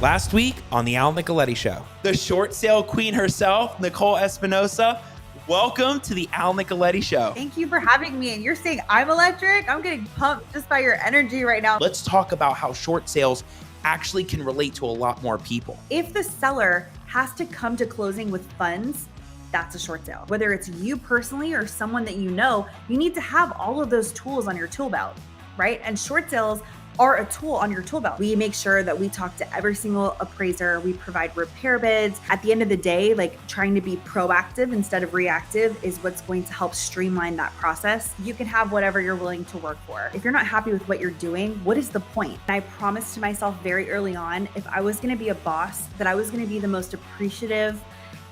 Last week on the Nicoletti Show, the short sale queen herself, Nicole Espinosa. Welcome to the Nicoletti Show. Thank you for having me. And you're saying I'm electric? I'm getting pumped just by your energy right now. Let's talk about how short sales actually can relate to a lot more people. If the seller has to come to closing with funds, that's a short sale. Whether it's you personally or someone that you know, you need to have all of those tools on your tool belt, right? And short sales are a tool on your tool belt. We make sure that we talk to every single appraiser. We provide repair bids. At the end of the day, like trying to be proactive instead of reactive is what's going to help streamline that process. You can have whatever you're willing to work for. If you're not happy with what you're doing, what is the point? And I promised to myself very early on, if I was gonna be a boss, that I was gonna be the most appreciative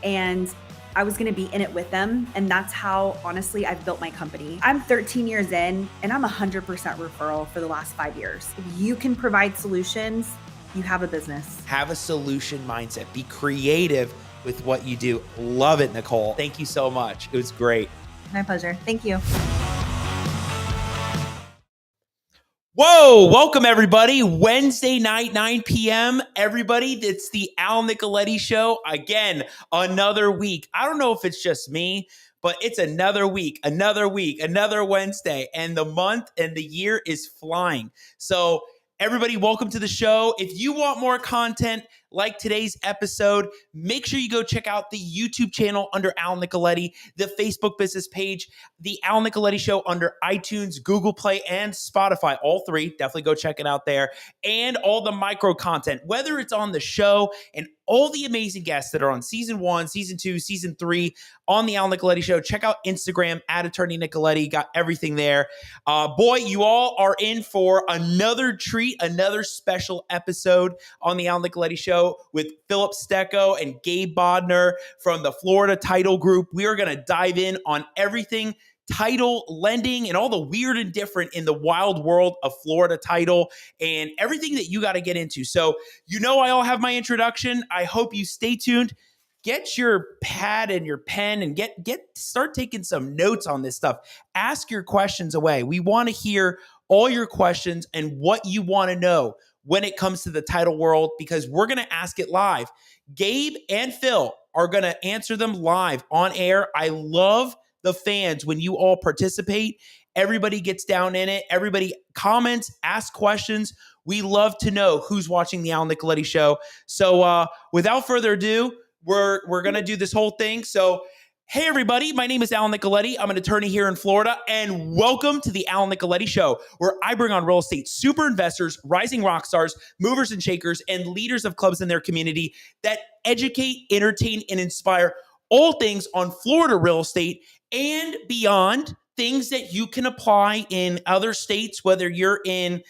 and I was gonna be in it with them. And that's how, honestly, I've built my company. I'm 13 years in and I'm 100% referral for the last 5 years. If you can provide solutions, you have a business. Have a solution mindset. Be creative with what you do. Love it, Nicole. Thank you so much. It was great. My pleasure. Thank you. Whoa, welcome everybody. Wednesday night, 9 p.m. Everybody, it's the Nicoletti Show. Again, another week. I don't know if it's just me, but it's another week, another Wednesday, and the month and the year is flying. So everybody, welcome to the show. If you want more content like today's episode, make sure you go check out the YouTube channel under Al Nicoletti, the Facebook business page, the Al Nicoletti Show under iTunes, Google Play, and Spotify. All three. Definitely go check it out there. And all the micro content, whether it's on the show and all the amazing guests that are on season 1, season 2, season 3 on the Al Nicoletti Show. Check out Instagram at Attorney Nicoletti. Got everything there. Boy, you all are in for another treat, another special episode on the Al Nicoletti Show with Philip Stecco and Gabe Bodner from the Florida Title Group. We are going to dive in on everything title, lending, and all the weird and different in the wild world of Florida title and everything that you got to get into. So, you know, I all have my introduction. I hope you stay tuned. Get your pad and your pen and start taking some notes on this stuff. Ask your questions away. We want to hear all your questions and what you want to know when it comes to the title world, because we're going to ask it live. Gabe and Phil are going to answer them live on air. I love the fans when you all participate. Everybody gets down in it. Everybody comments, asks questions. We love to know who's watching the Al Nicoletti Show. So without further ado, we're going to do this whole thing. So hey, everybody, my name is Al Nicoletti. I'm an attorney here in Florida, and welcome to the Al Nicoletti Show, where I bring on real estate super investors, rising rock stars, movers and shakers, and leaders of clubs in their community that educate, entertain, and inspire all things on Florida real estate and beyond, things that you can apply in other states, whether you're in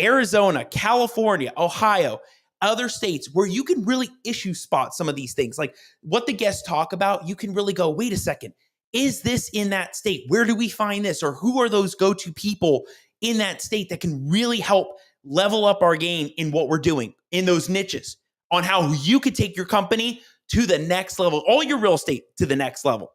Arizona, California, Ohio, other states where you can really issue spot some of these things. Like what the guests talk about, you can really go, wait a second, is this in that state? Where do we find this? Or who are those go-to people in that state that can really help level up our game in what we're doing in those niches on how you could take your company to the next level, all your real estate to the next level.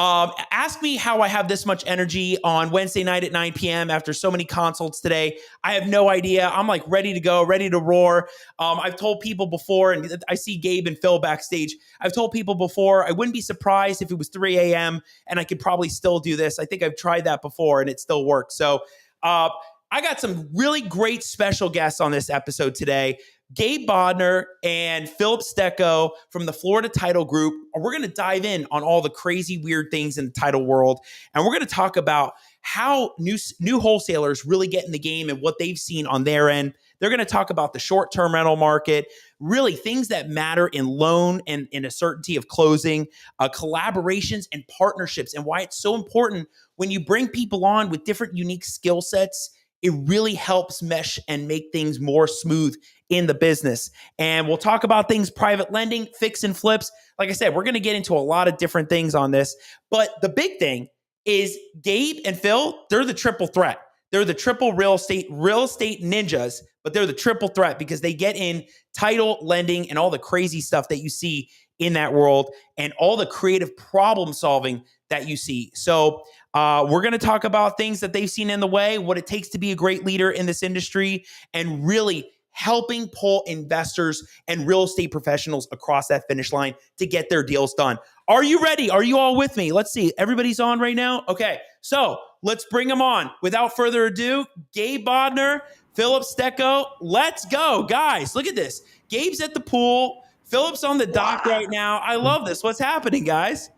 Ask me how I have this much energy on Wednesday night at 9 p.m. after so many consults today. I have no idea. I'm like ready to go, ready to roar. I've told people before, and I see Gabe and Phil backstage. I've told people before, I wouldn't be surprised if it was 3 a.m. and I could probably still do this. I think I've tried that before and it still works. So I got some really great special guests on this episode today. Gabe Bodner and Philip Stecco from the Florida Title Group. We're going to dive in on all the crazy, weird things in the title world. And we're going to talk about how new wholesalers really get in the game and what they've seen on their end. They're going to talk about the short-term rental market, really things that matter in loan and in a certainty of closing, collaborations and partnerships, and why it's so important when you bring people on with different unique skill sets. It really helps mesh and make things more smooth in the business. And we'll talk about things, private lending, fix and flips. Like I said, we're going to get into a lot of different things on this. But the big thing is Gabe and Phil, they're the triple threat. They're the triple real estate ninjas, but they're the triple threat because they get in title, lending, and all the crazy stuff that you see in that world and all the creative problem solving that you see. So we're going to talk about things that they've seen in the way, what it takes to be a great leader in this industry, and really helping pull investors and real estate professionals across that finish line to get their deals done. Are you ready? Are you all with me? Let's see. Everybody's on right now? Okay, so let's bring them on. Without further ado, Gabe Bodner, Philip Stecco. Let's go, guys. Look at this. Gabe's at the pool. Philip's on the dock right now. I love this. What's happening, guys?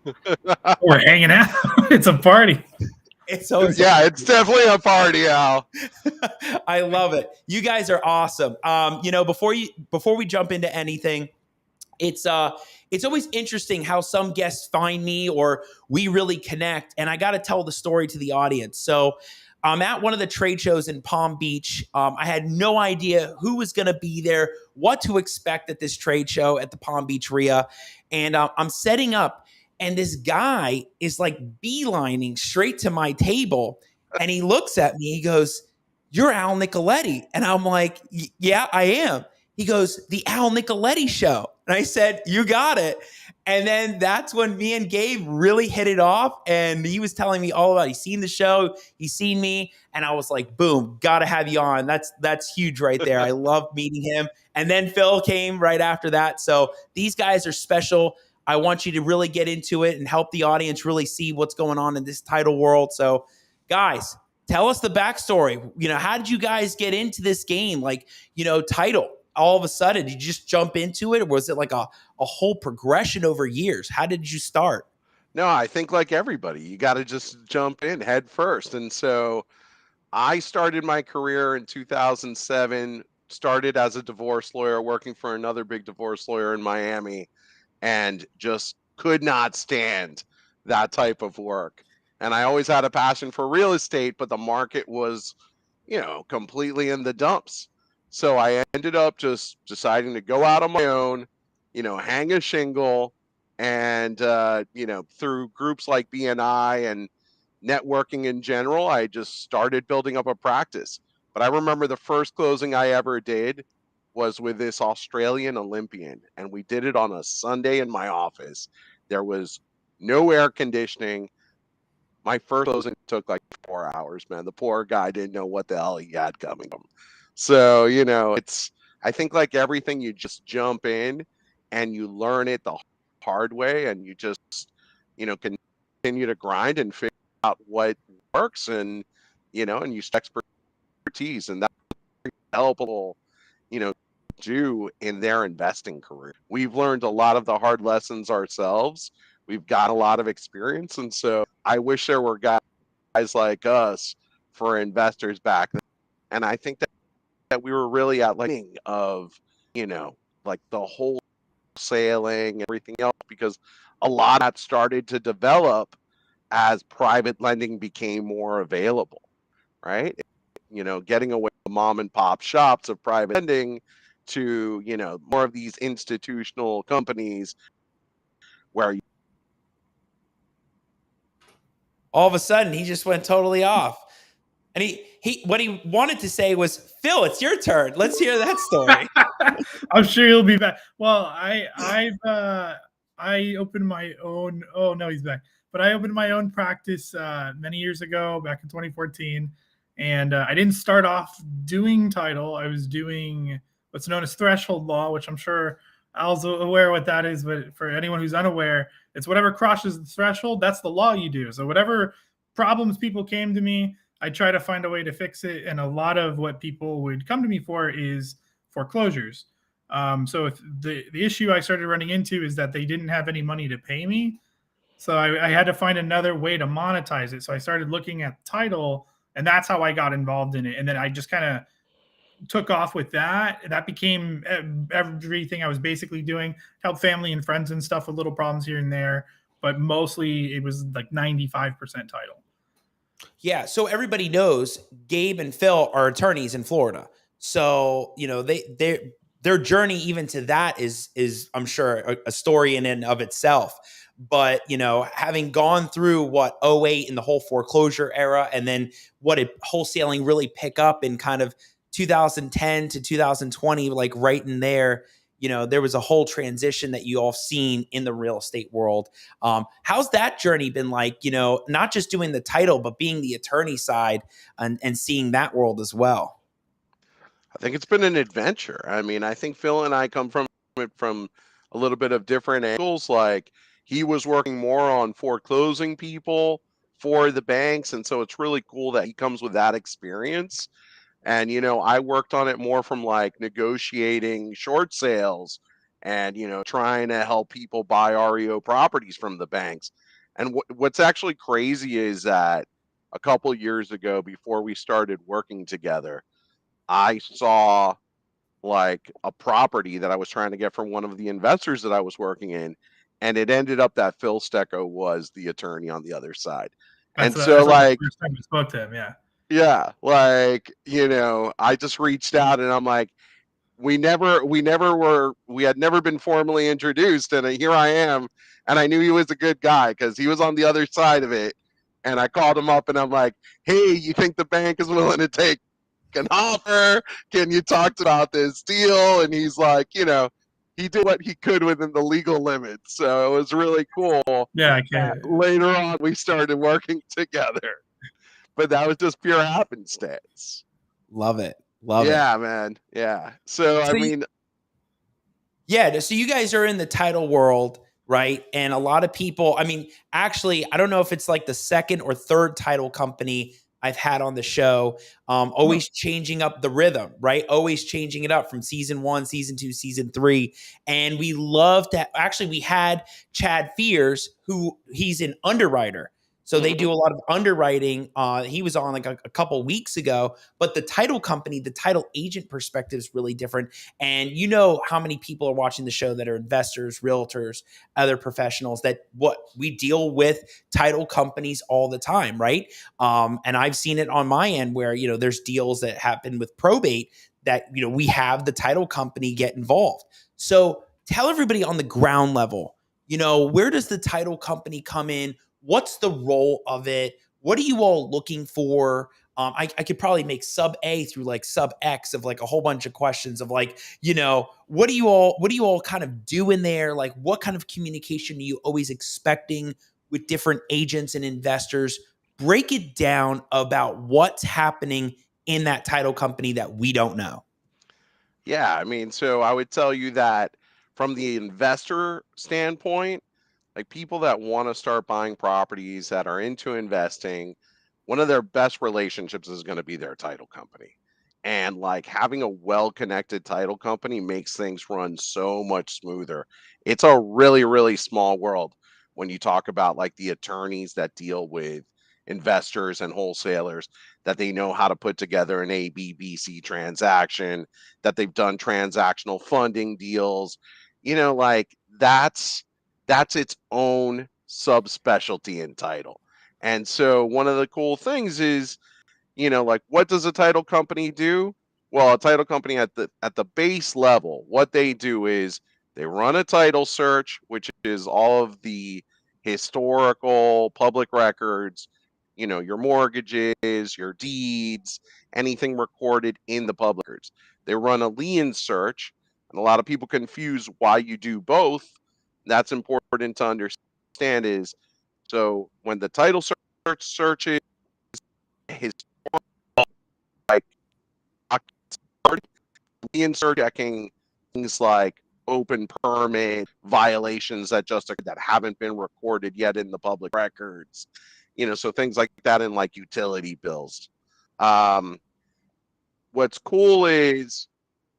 We're hanging out. It's a party. It's definitely a party, Al. I love it. You guys are awesome. Before we jump into anything, it's always interesting how some guests find me or we really connect. And I got to tell the story to the audience. So I'm at one of the trade shows in Palm Beach. I had no idea who was going to be there, what to expect at this trade show at the Palm Beach RIA. And I'm setting up, and this guy is like beelining straight to my table. And he looks at me. He goes, "You're Al Nicoletti." And I'm like, "Yeah, I am." He goes, "The Al Nicoletti Show." And I said, "You got it." And then that's when me and Gabe really hit it off. And he was telling me all about it. He's seen the show. He's seen me. And I was like, boom, got to have you on. That's huge right there. I love meeting him. And then Phil came right after that. So these guys are special. I want you to really get into it and help the audience really see what's going on in this title world. So guys, tell us the backstory. How did you guys get into this game? Title. All of a sudden, did you just jump into it? Or was it like a whole progression over years? How did you start? No, I think like everybody, you got to just jump in head first. And so I started my career in 2007, started as a divorce lawyer, working for another big divorce lawyer in Miami, and just could not stand that type of work. And I always had a passion for real estate, but the market was, completely in the dumps. So I ended up just deciding to go out on my own, hang a shingle, and, through groups like BNI and networking in general, I just started building up a practice. But I remember the first closing I ever did was with this Australian Olympian, and we did it on a Sunday in my office. There was no air conditioning. My first closing took like 4 hours, man. The poor guy didn't know what the hell he had coming to him. So, I think like everything, you just jump in and you learn it the hard way, and you just, continue to grind and figure out what works, and, and use expertise, and that's helpful, do in their investing career. We've learned a lot of the hard lessons ourselves. We've got a lot of experience. And so I wish there were guys like us for investors back then. And I think that we were really at like of, like the wholesaling and everything else, because a lot of that started to develop as private lending became more available, right? Getting away from mom and pop shops of private lending to, more of these institutional companies where all of a sudden he just went totally off. And he what he wanted to say was, "Phil, it's your turn. Let's hear that story." I'm sure he'll be back. Well, I opened my own. Oh no, he's back. But I opened my own practice many years ago, back in 2014, and I didn't start off doing title. I was doing what's known as threshold law, which I'm sure Al's aware what that is. But for anyone who's unaware, it's whatever crosses the threshold, that's the law you do. So whatever problems people came to me, I try to find a way to fix it. And a lot of what people would come to me for is foreclosures. So if the issue I started running into is that they didn't have any money to pay me. So I had to find another way to monetize it. So I started looking at title, and that's how I got involved in it. And then I just kind of took off with that. That became everything I was basically doing. Help family and friends and stuff with little problems here and there. But mostly it was like 95% title. Yeah. So everybody knows Gabe and Phil are attorneys in Florida. So, their journey even to that is I'm sure a story in and of itself. But, having gone through what 08 and the whole foreclosure era, and then what did wholesaling really pick up in kind of 2010 to 2020, like right in there, there was a whole transition that you all seen in the real estate world. How's that journey been like, not just doing the title, but being the attorney side and seeing that world as well? I think it's been an adventure. I mean, I think Phil and I come from it from a little bit of different angles. Like he was working more on foreclosing people for the banks, and so it's really cool that he comes with that experience. And I worked on it more from like negotiating short sales and trying to help people buy REO properties from the banks. And what's actually crazy is that a couple years ago, before we started working together, I saw like a property that I was trying to get from one of the investors that I was working in, and it ended up that Phil Stecco was the attorney on the other side. And so That's like the like, first time we spoke to him. Yeah. yeah, like, I just reached out and I'm like, we had never been formally introduced, and here I am, and I knew he was a good guy because he was on the other side of it. And I called him up and I'm like, hey, you think the bank is willing to take an offer? Can you talk about this deal? And he's like, he did what he could within the legal limits. So it was really cool. Yeah, I can't. Later on, we started working together, but that was just pure happenstance. Love it. Love it. Yeah, man. Yeah. So I mean, yeah. So you guys are in the title world, right? And a lot of people, I mean, actually, I don't know if it's like the second or third title company I've had on the show. Always changing up the rhythm, right? Always changing it up from season 1, season 2, season 3. And we love that. Actually, we had Chad Fears, who he's an underwriter. So they do a lot of underwriting. He was on like a couple weeks ago, but the title company, the title agent perspective is really different. And you know how many people are watching the show that are investors, realtors, other professionals, that what we deal with title companies all the time, right? And I've seen it on my end where, there's deals that happen with probate that, we have the title company get involved. So tell everybody on the ground level, where does the title company come in? What's the role of it? What are you all looking for? I could probably make sub A through like sub X of like a whole bunch of questions of like, what do you all kind of do in there? Like, what kind of communication are you always expecting with different agents and investors? Break it down about what's happening in that title company that we don't know. yeah, I mean, so I would tell you that from the investor standpoint, like people that want to start buying properties that are into investing, one of their best relationships is going to be their title company. And like having a well connected title company makes things run so much smoother. It's a really, really small world when you talk about like the attorneys that deal with investors and wholesalers, that they know how to put together an ABBC transaction, that they've done transactional funding deals. Like that's its own subspecialty in title. And so one of the cool things is, like what does a title company do? Well, a title company at the base level, what they do is they run a title search, which is all of the historical public records, your mortgages, your deeds, anything recorded in the public records. They run a lien search, and a lot of people confuse why you do both. That's important to understand is, so when the title search searches his like lien search checking things like open permit violations that haven't been recorded yet in the public records, so things like that, in like utility bills. What's cool is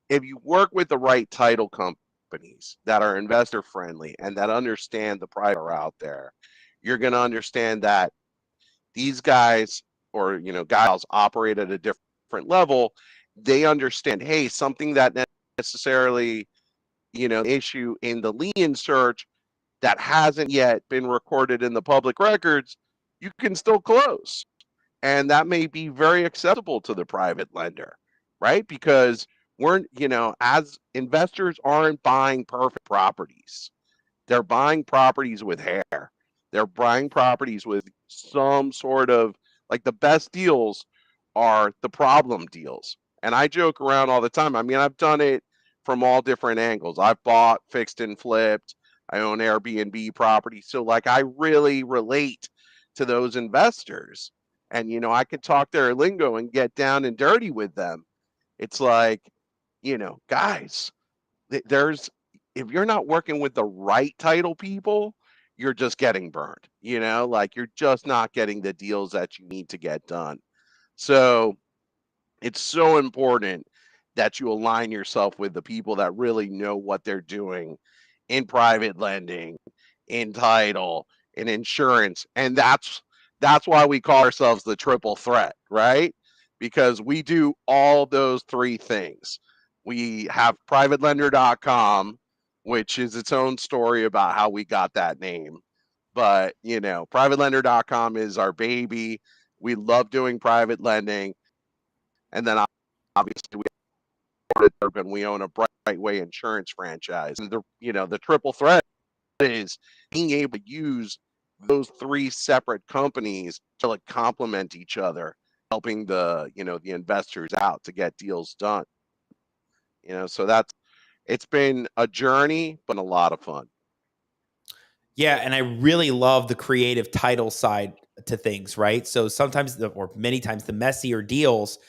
if you work with the right title companies that are investor friendly and that understand the private are out there, you're going to understand that these guys, or guys, operate at a different level. They understand, hey, something that necessarily issue in the lien search that hasn't yet been recorded in the public records, you can still close. And that may be very acceptable to the private lender, right? Because we're, as investors aren't buying perfect properties. They're buying properties with hair. They're buying properties with some sort of, like, the best deals are the problem deals. And I joke around all the time. I mean, I've done it from all different angles. I've bought, fixed, and flipped. I own Airbnb properties. So like I really relate to those investors. And I could talk their lingo and get down and dirty with them It's like, guys, there's, if you're not working with the right title people, you're just getting burned, like you're just not getting the deals that you need to get done. So it's so important that you align yourself with the people that really know what they're doing in private lending, in title, in insurance. And that's why we call ourselves the triple threat, right? Because we do all those three things. We have privatelender.com, which is its own story about how we got that name. But, privatelender.com is our baby. We love doing private lending. And then obviously we own a Brightway insurance franchise. And the triple threat is being able to use those three separate companies to like complement each other, helping the investors out to get deals done. So it's been a journey, but a lot of fun. Yeah, and I really love the creative title side to things, right? So sometimes, or many times, the messier deals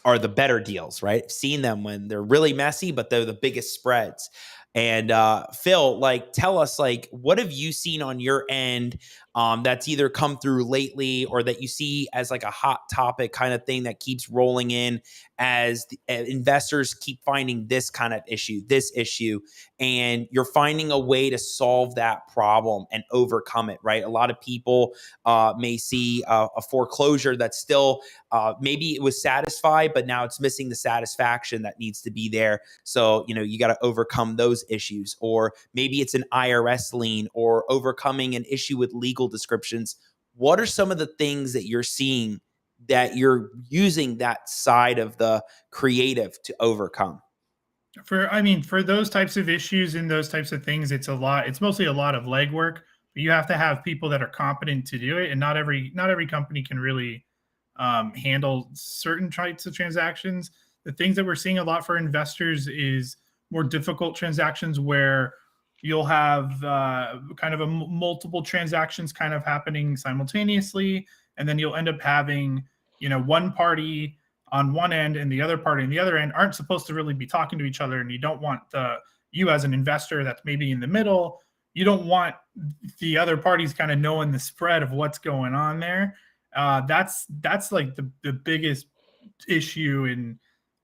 are the better deals, right? I've seen them when they're really messy, but they're the biggest spreads. And Phil, like, tell us, like, what have you seen on your end that's either come through lately or that you see as like a hot topic kind of thing that keeps rolling in as investors keep finding this kind of issue, this issue, and you're finding a way to solve that problem and overcome it, right? A lot of people may see a foreclosure that's still maybe it was satisfied, but now it's missing the satisfaction that needs to be there. So, you got to overcome those issues. Or maybe it's an IRS lien or overcoming an issue with legal descriptions. What are some of the things that you're seeing that you're using that side of the creative to overcome? For those types of issues and those types of things, it's mostly a lot of legwork, but you have to have people that are competent to do it. And not every company can really handle certain types of transactions. The things that we're seeing a lot for investors is more difficult transactions where you'll have kind of multiple transactions kind of happening simultaneously. And then you'll end up having, one party on one end and the other party on the other end aren't supposed to really be talking to each other. And you don't want you as an investor that's maybe in the middle, you don't want the other parties kind of knowing the spread of what's going on there. That's like the biggest issue and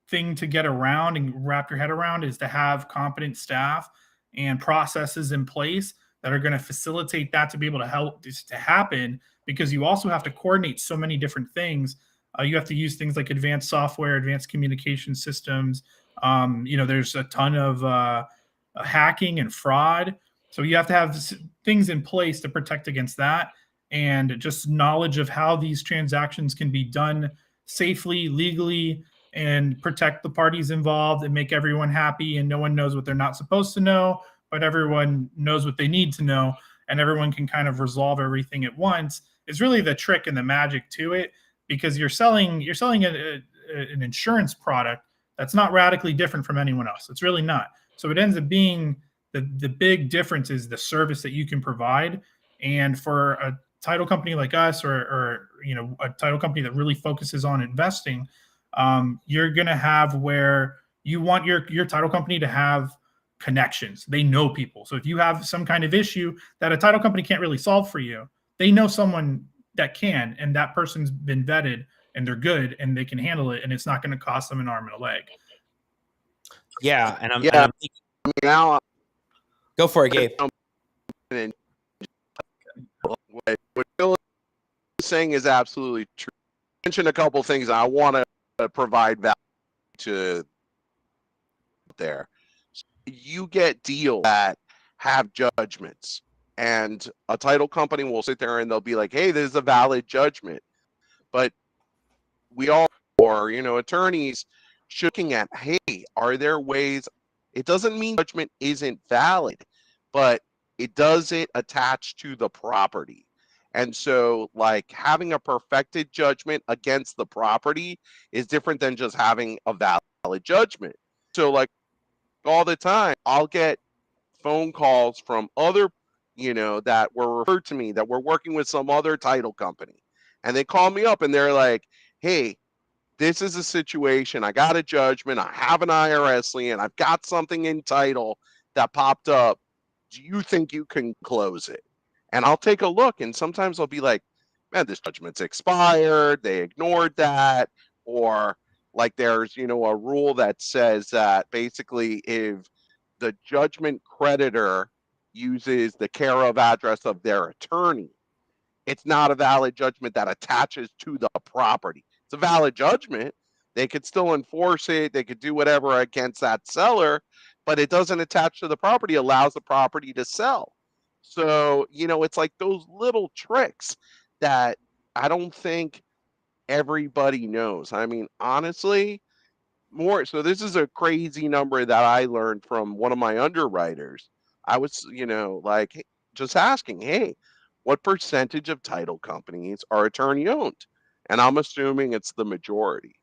thing to get around and wrap your head around, is to have competent staff and processes in place that are going to facilitate that to be able to help this to happen, because you also have to coordinate so many different things. You have to use things like advanced software, advanced communication systems. There's a ton of hacking and fraud. So you have to have things in place to protect against that, and just knowledge of how these transactions can be done safely, legally, and protect the parties involved and make everyone happy. And no one knows what they're not supposed to know, but everyone knows what they need to know, and everyone can kind of resolve everything at once. Is really the trick and the magic to it, because you're selling an insurance product that's not radically different from anyone else. It's really not. So it ends up being the big difference is the service that you can provide. And for a title company like us, or a title company that really focuses on investing, you're going to have where you want your title company to have connections. They know people. So if you have some kind of issue that a title company can't really solve for you, they know someone that can, and that person's been vetted and they're good and they can handle it, and it's not going to cost them an arm and a leg. Yeah, and I'm thinking, Now, go for it, Gabe. What Phil is saying is absolutely true. I mentioned a couple things I want to provide value to there. So you get deals that have judgments, and a title company will sit there and they'll be like, hey, this is a valid judgment. But we all, or attorneys, should looking at, hey, are there ways? It doesn't mean judgment isn't valid, but it doesn't attach to the property. And so, like, having a perfected judgment against the property is different than just having a valid judgment. So, like, all the time, I'll get phone calls from other, that were referred to me, that were working with some other title company. And they call me up and they're like, hey, this is a situation. I got a judgment. I have an IRS lien. I've got something in title that popped up. Do you think you can close it? And I'll take a look. And sometimes I'll be like, man, this judgment's expired. They ignored that. Or like there's, a rule that says that basically if the judgment creditor uses the care of address of their attorney, it's not a valid judgment that attaches to the property. It's a valid judgment. They could still enforce it. They could do whatever against that seller, but it doesn't attach to the property, allows the property to sell. So, it's like those little tricks that I don't think everybody knows. I mean, honestly, more so this is a crazy number that I learned from one of my underwriters. I was, like just asking, hey, what percentage of title companies are attorney owned? And I'm assuming it's the majority.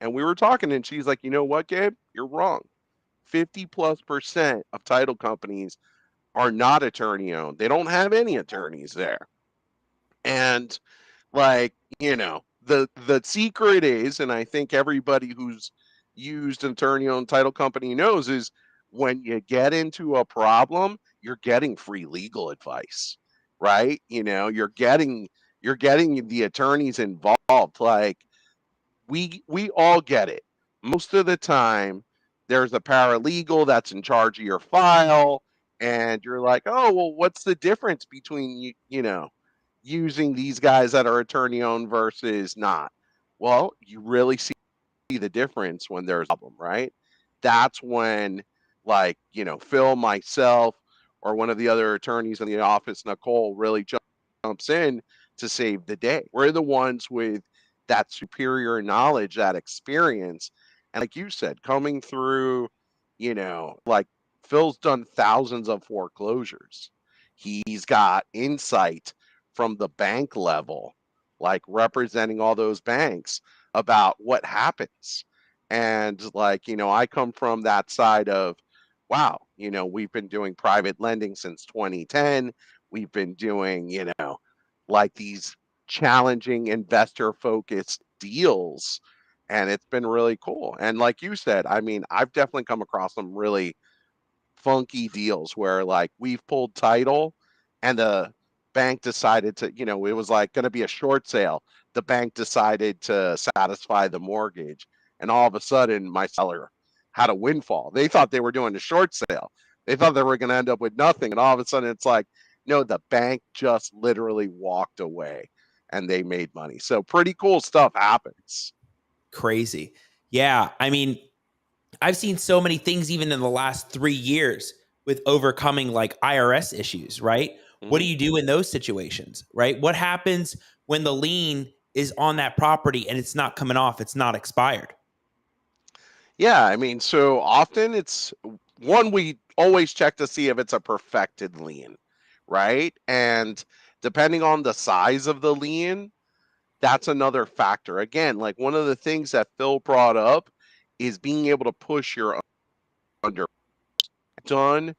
And we were talking and she's like, you know what, Gabe? You're wrong. 50+% of title companies are not attorney owned. They don't have any attorneys there. And like, the secret is, and I think everybody who's used an attorney-owned title company knows, is when you get into a problem, you're getting free legal advice, right? You're getting the attorneys involved. Like we all get it. Most of the time, there's a paralegal that's in charge of your file, and you're like, oh, well, what's the difference between using these guys that are attorney owned versus not? Well, you really see the difference when there's a problem, right? That's when, like, Phil, myself, or one of the other attorneys in the office, Nicole, really jumps in to save the day. We're the ones with that superior knowledge, that experience. And like you said, coming through, like Phil's done thousands of foreclosures. He's got insight from the bank level, like representing all those banks about what happens. And like, I come from that side of, wow, we've been doing private lending since 2010. We've been doing, like these challenging investor focused deals. And it's been really cool. And like you said, I mean, I've definitely come across some really funky deals where like we've pulled title and the bank decided to, it was like going to be a short sale. The bank decided to satisfy the mortgage. And all of a sudden, my seller had a windfall. They thought they were doing a short sale. They thought they were going to end up with nothing. And all of a sudden, it's like, no, the bank just literally walked away and they made money. So pretty cool stuff happens. Crazy. Yeah. I mean, I've seen so many things even in the last 3 years with overcoming like IRS issues, right? What do you do in those situations, right? What happens when the lien is on that property and it's not coming off, it's not expired? Yeah, I mean, so often it's one, we always check to see if it's a perfected lien, right? And depending on the size of the lien, that's another factor. Again, like one of the things that Phil brought up is being able to push your under. Done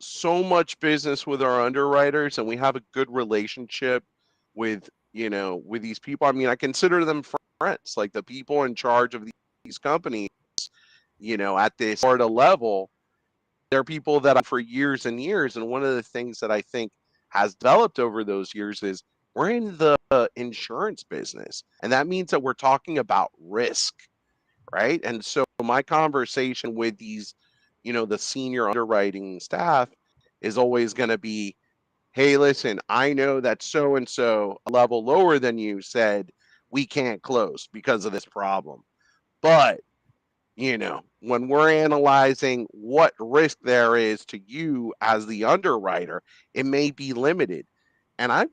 so much business with our underwriters, and we have a good relationship with with these people. I mean, I consider them friends, like the people in charge of these companies. At this Florida level, they're people that I for years and years. And one of the things that I think has developed over those years is we're in the insurance business, and that means that we're talking about risk, right? And so my conversation with these, the senior underwriting staff is always going to be, hey, listen, I know that so and so, a level lower than you, said we can't close because of this problem. But, when we're analyzing what risk there is to you as the underwriter, it may be limited. And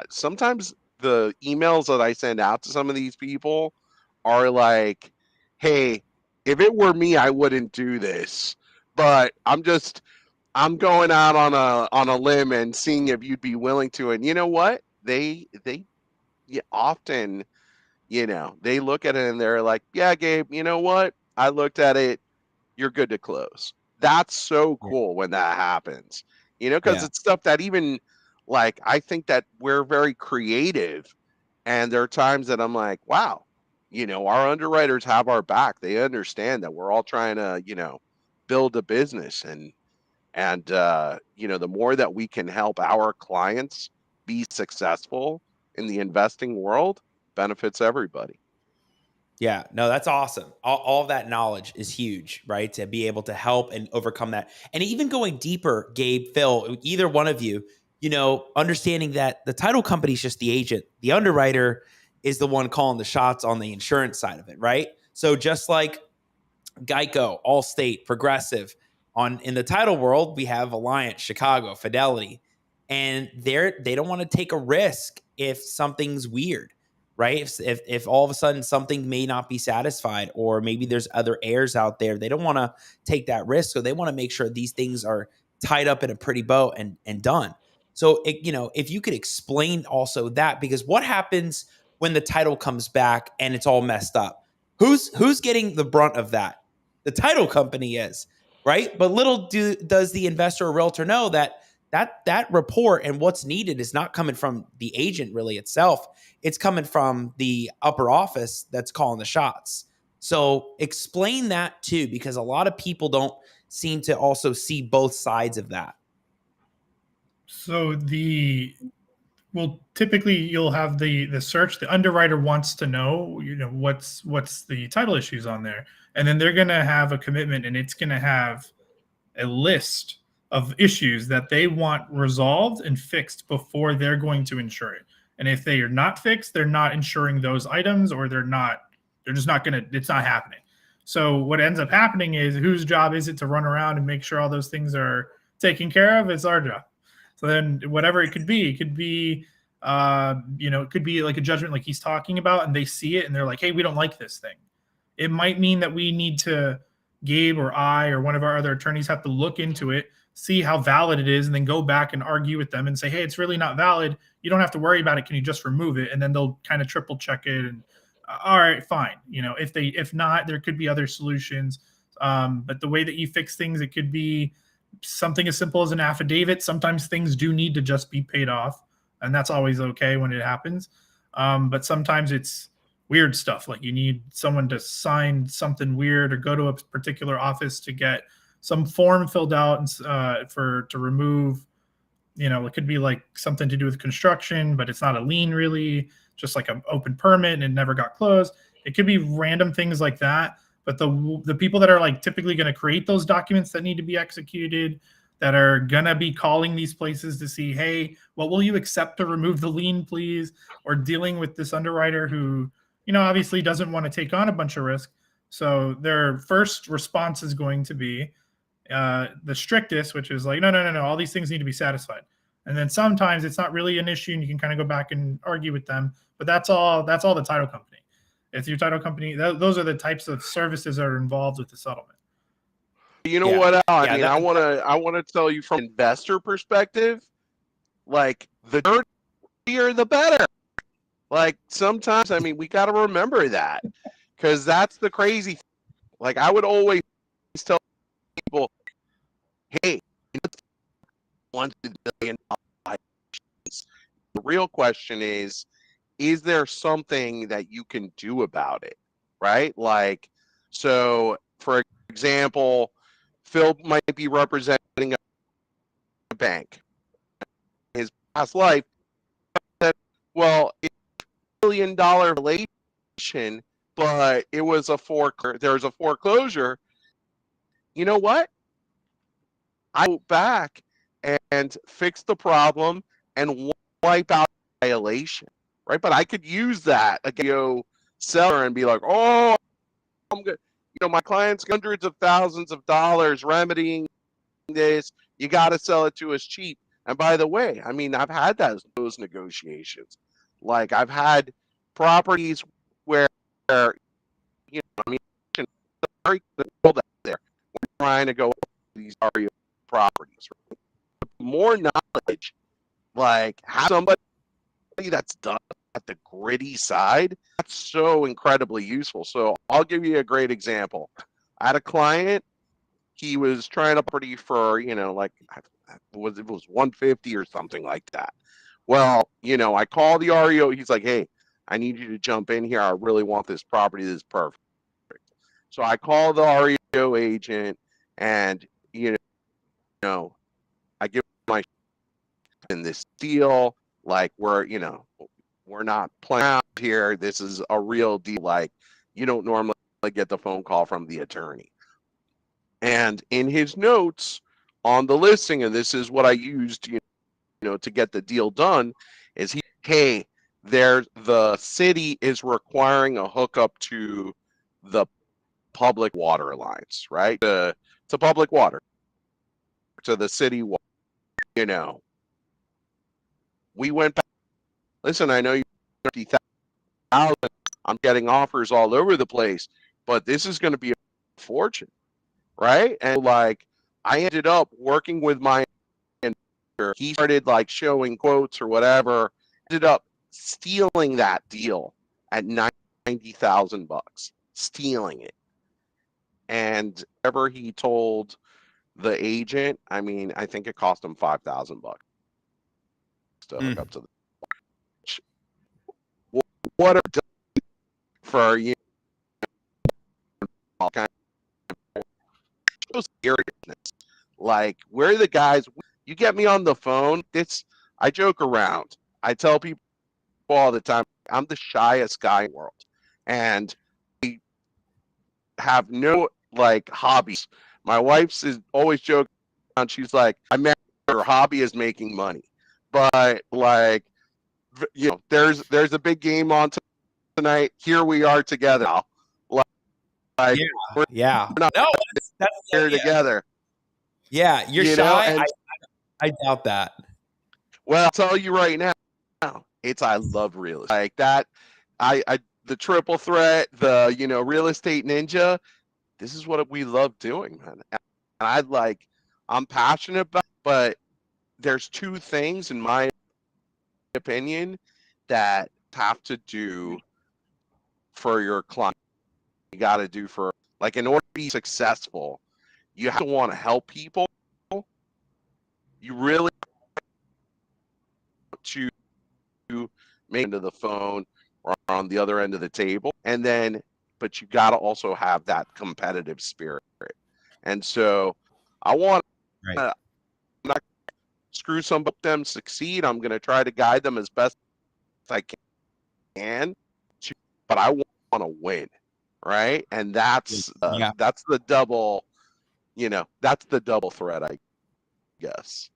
sometimes the emails that I send out to some of these people are like, hey, if it were me, I wouldn't do this. But I'm going out on a limb and seeing if you'd be willing to. And you know what? They often, they look at it and they're like, yeah, Gabe, you know what? I looked at it. You're good to close. That's so cool when that happens, because it's stuff that even like, I think that we're very creative. And there are times that I'm like, wow, our underwriters have our back. They understand that we're all trying to, build a business, and the more that we can help our clients be successful in the investing world, benefits everybody. Yeah, no, that's awesome. All of that knowledge is huge, right? To be able to help and overcome that. And even going deeper, Gabe, Phil, either one of you, understanding that the title company is just the agent. The underwriter is the one calling the shots on the insurance side of it, right? So just like Geico, Allstate, Progressive, in the title world, we have Alliance, Chicago, Fidelity, and they don't want to take a risk if something's weird, right? If all of a sudden something may not be satisfied, or maybe there's other heirs out there, they don't want to take that risk, so they want to make sure these things are tied up in a pretty bow and done. So if you could explain also that, because what happens when the title comes back and it's all messed up? Who's getting the brunt of that? The title company is, right? But little does the investor or realtor know that report and what's needed is not coming from the agent really itself. It's coming from the upper office that's calling the shots. So explain that too, because a lot of people don't seem to also see both sides of that. So typically you'll have the search. The underwriter wants to know, what's the title issues on there, and then they're going to have a commitment, and it's going to have a list of issues that they want resolved and fixed before they're going to insure it. And if they are not fixed, they're not insuring those items, or they're just not going to. It's not happening. So what ends up happening is, whose job is it to run around and make sure all those things are taken care of? It's our job. So then whatever it could be, it could be like a judgment like he's talking about, and they see it and they're like, hey, we don't like this thing. It might mean that we need to, Gabe or I or one of our other attorneys have to look into it, see how valid it is, and then go back and argue with them and say, hey, it's really not valid. You don't have to worry about it. Can you just remove it? And then they'll kind of triple check it. And all right, fine. If not, there could be other solutions. But the way that you fix things, it could be something as simple as an affidavit. Sometimes things do need to just be paid off, and that's always okay when it happens. But sometimes it's weird stuff, like you need someone to sign something weird, or go to a particular office to get some form filled out and to remove. It could be like something to do with construction, but it's not a lien really, just like an open permit and it never got closed. It could be random things like that. But the people that are like typically going to create those documents that need to be executed, that are going to be calling these places to see, hey, what will you accept to remove the lien, please? Or dealing with this underwriter who, obviously doesn't want to take on a bunch of risk. So their first response is going to be the strictest, which is like, no, all these things need to be satisfied. And then sometimes it's not really an issue and you can kind of go back and argue with them. But that's all the title company. It's your title company. Those are the types of services that are involved with the settlement. What, Al? I want to tell you from an investor perspective, like the dirtier the better. Like sometimes, we got to remember that, because that's the crazy thing. Like I would always tell people, hey, $1 billion. The real question is there something that you can do about it, right? Like, so for example, Phil might be representing a bank. His past life, well, it's $1 million relation, but it was there's a foreclosure. You know what? I go back and fix the problem and wipe out the violation, right? But I could use that against seller and be like, oh, I'm good. My client's hundreds of thousands of dollars remedying this. You got to sell it to us cheap. And by the way, I've had those negotiations. Like I've had properties where, very cold out there. We're trying to go these REO properties. Right? More knowledge, like have somebody that's done at the gritty side, that's so incredibly useful. So I'll give you a great example. I had a client, he was trying to property for, like it was 150 or something like that. Well, I call the REO. He's like, hey, I need you to jump in here. I really want this property. This is perfect. So I call the REO agent, and I give my in this deal. Like, we're not playing out here. This is a real deal. Like, you don't normally get the phone call from the attorney. And in his notes on the listing, and this is what I used, to get the deal done, is hey, the city is requiring a hookup to the public water lines, right? To public water, to the city water. We went back. Listen, I know you're 50,000. I'm getting offers all over the place, but this is going to be a fortune, right? And like, I ended up working with my investor. He started like showing quotes or whatever. Ended up stealing that deal at $90,000, stealing it. And whatever he told the agent, I mean, I think it cost him $5,000 to hook up to the. What a for all kind of seriousness. Like, we're the guys. You get me on the phone. I joke around. I tell people all the time, I'm the shyest guy in the world, and I have no like hobbies. My wife's is always joking around. She's like, I met her hobby is making money, but like, there's a big game on tonight. Here we are together now. Like, we're not that's here together. Yeah, you're shy. I doubt that. Well, I'll tell you right now, I love real estate. Like that, the triple threat, the real estate ninja. This is what we love doing, man. And I'm passionate about it, but there's two things, in my opinion, that have to do for your client. You got to do for, like, in order to be successful, you have to want to help people. You really want to make it to the phone or on the other end of the table, but you got to also have that competitive spirit. And so I want I'm not screw some of them succeed. I'm going to try to guide them as best I can, but I want to win, right? And that's the double, that's the double threat, I guess.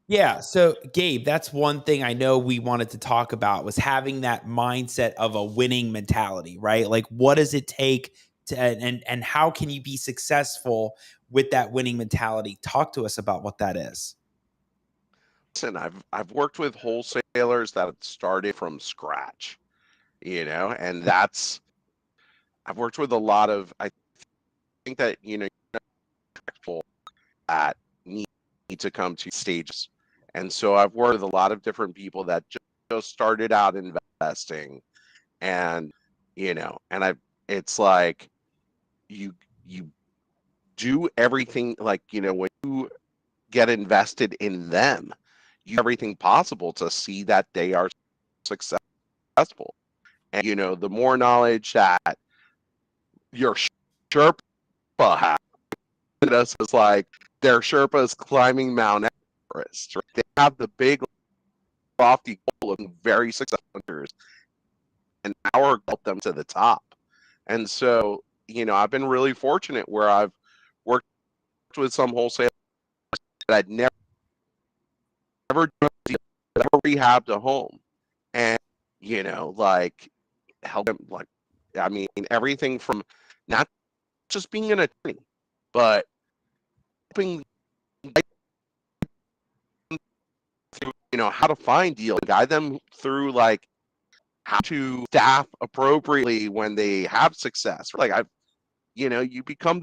Yeah. So, Gabe, that's one thing I know we wanted to talk about, was having that mindset of a winning mentality, right? Like, what does it take to, and how can you be successful with that winning mentality? Talk to us about what that is. Listen, I've worked with wholesalers that started from scratch, and I've worked with a lot of, I think that, people that need to come to stages. And so I've worked with a lot of different people that just started out investing, and, it's like, you do everything, like, when you get invested in them, you do everything possible to see that they are successful. And, the more knowledge that your Sherpa has, us is like their Sherpas climbing Mount Everest. Right? They have the big, lofty goal of being very successful, and our help them to the top. And so, I've been really fortunate where I've worked with some wholesalers that I'd never rehabbed a home, and like, help them, like, I mean, everything from not just being an attorney, but helping, how to find deals, guide them through, like, how to staff appropriately when they have success. Like, you become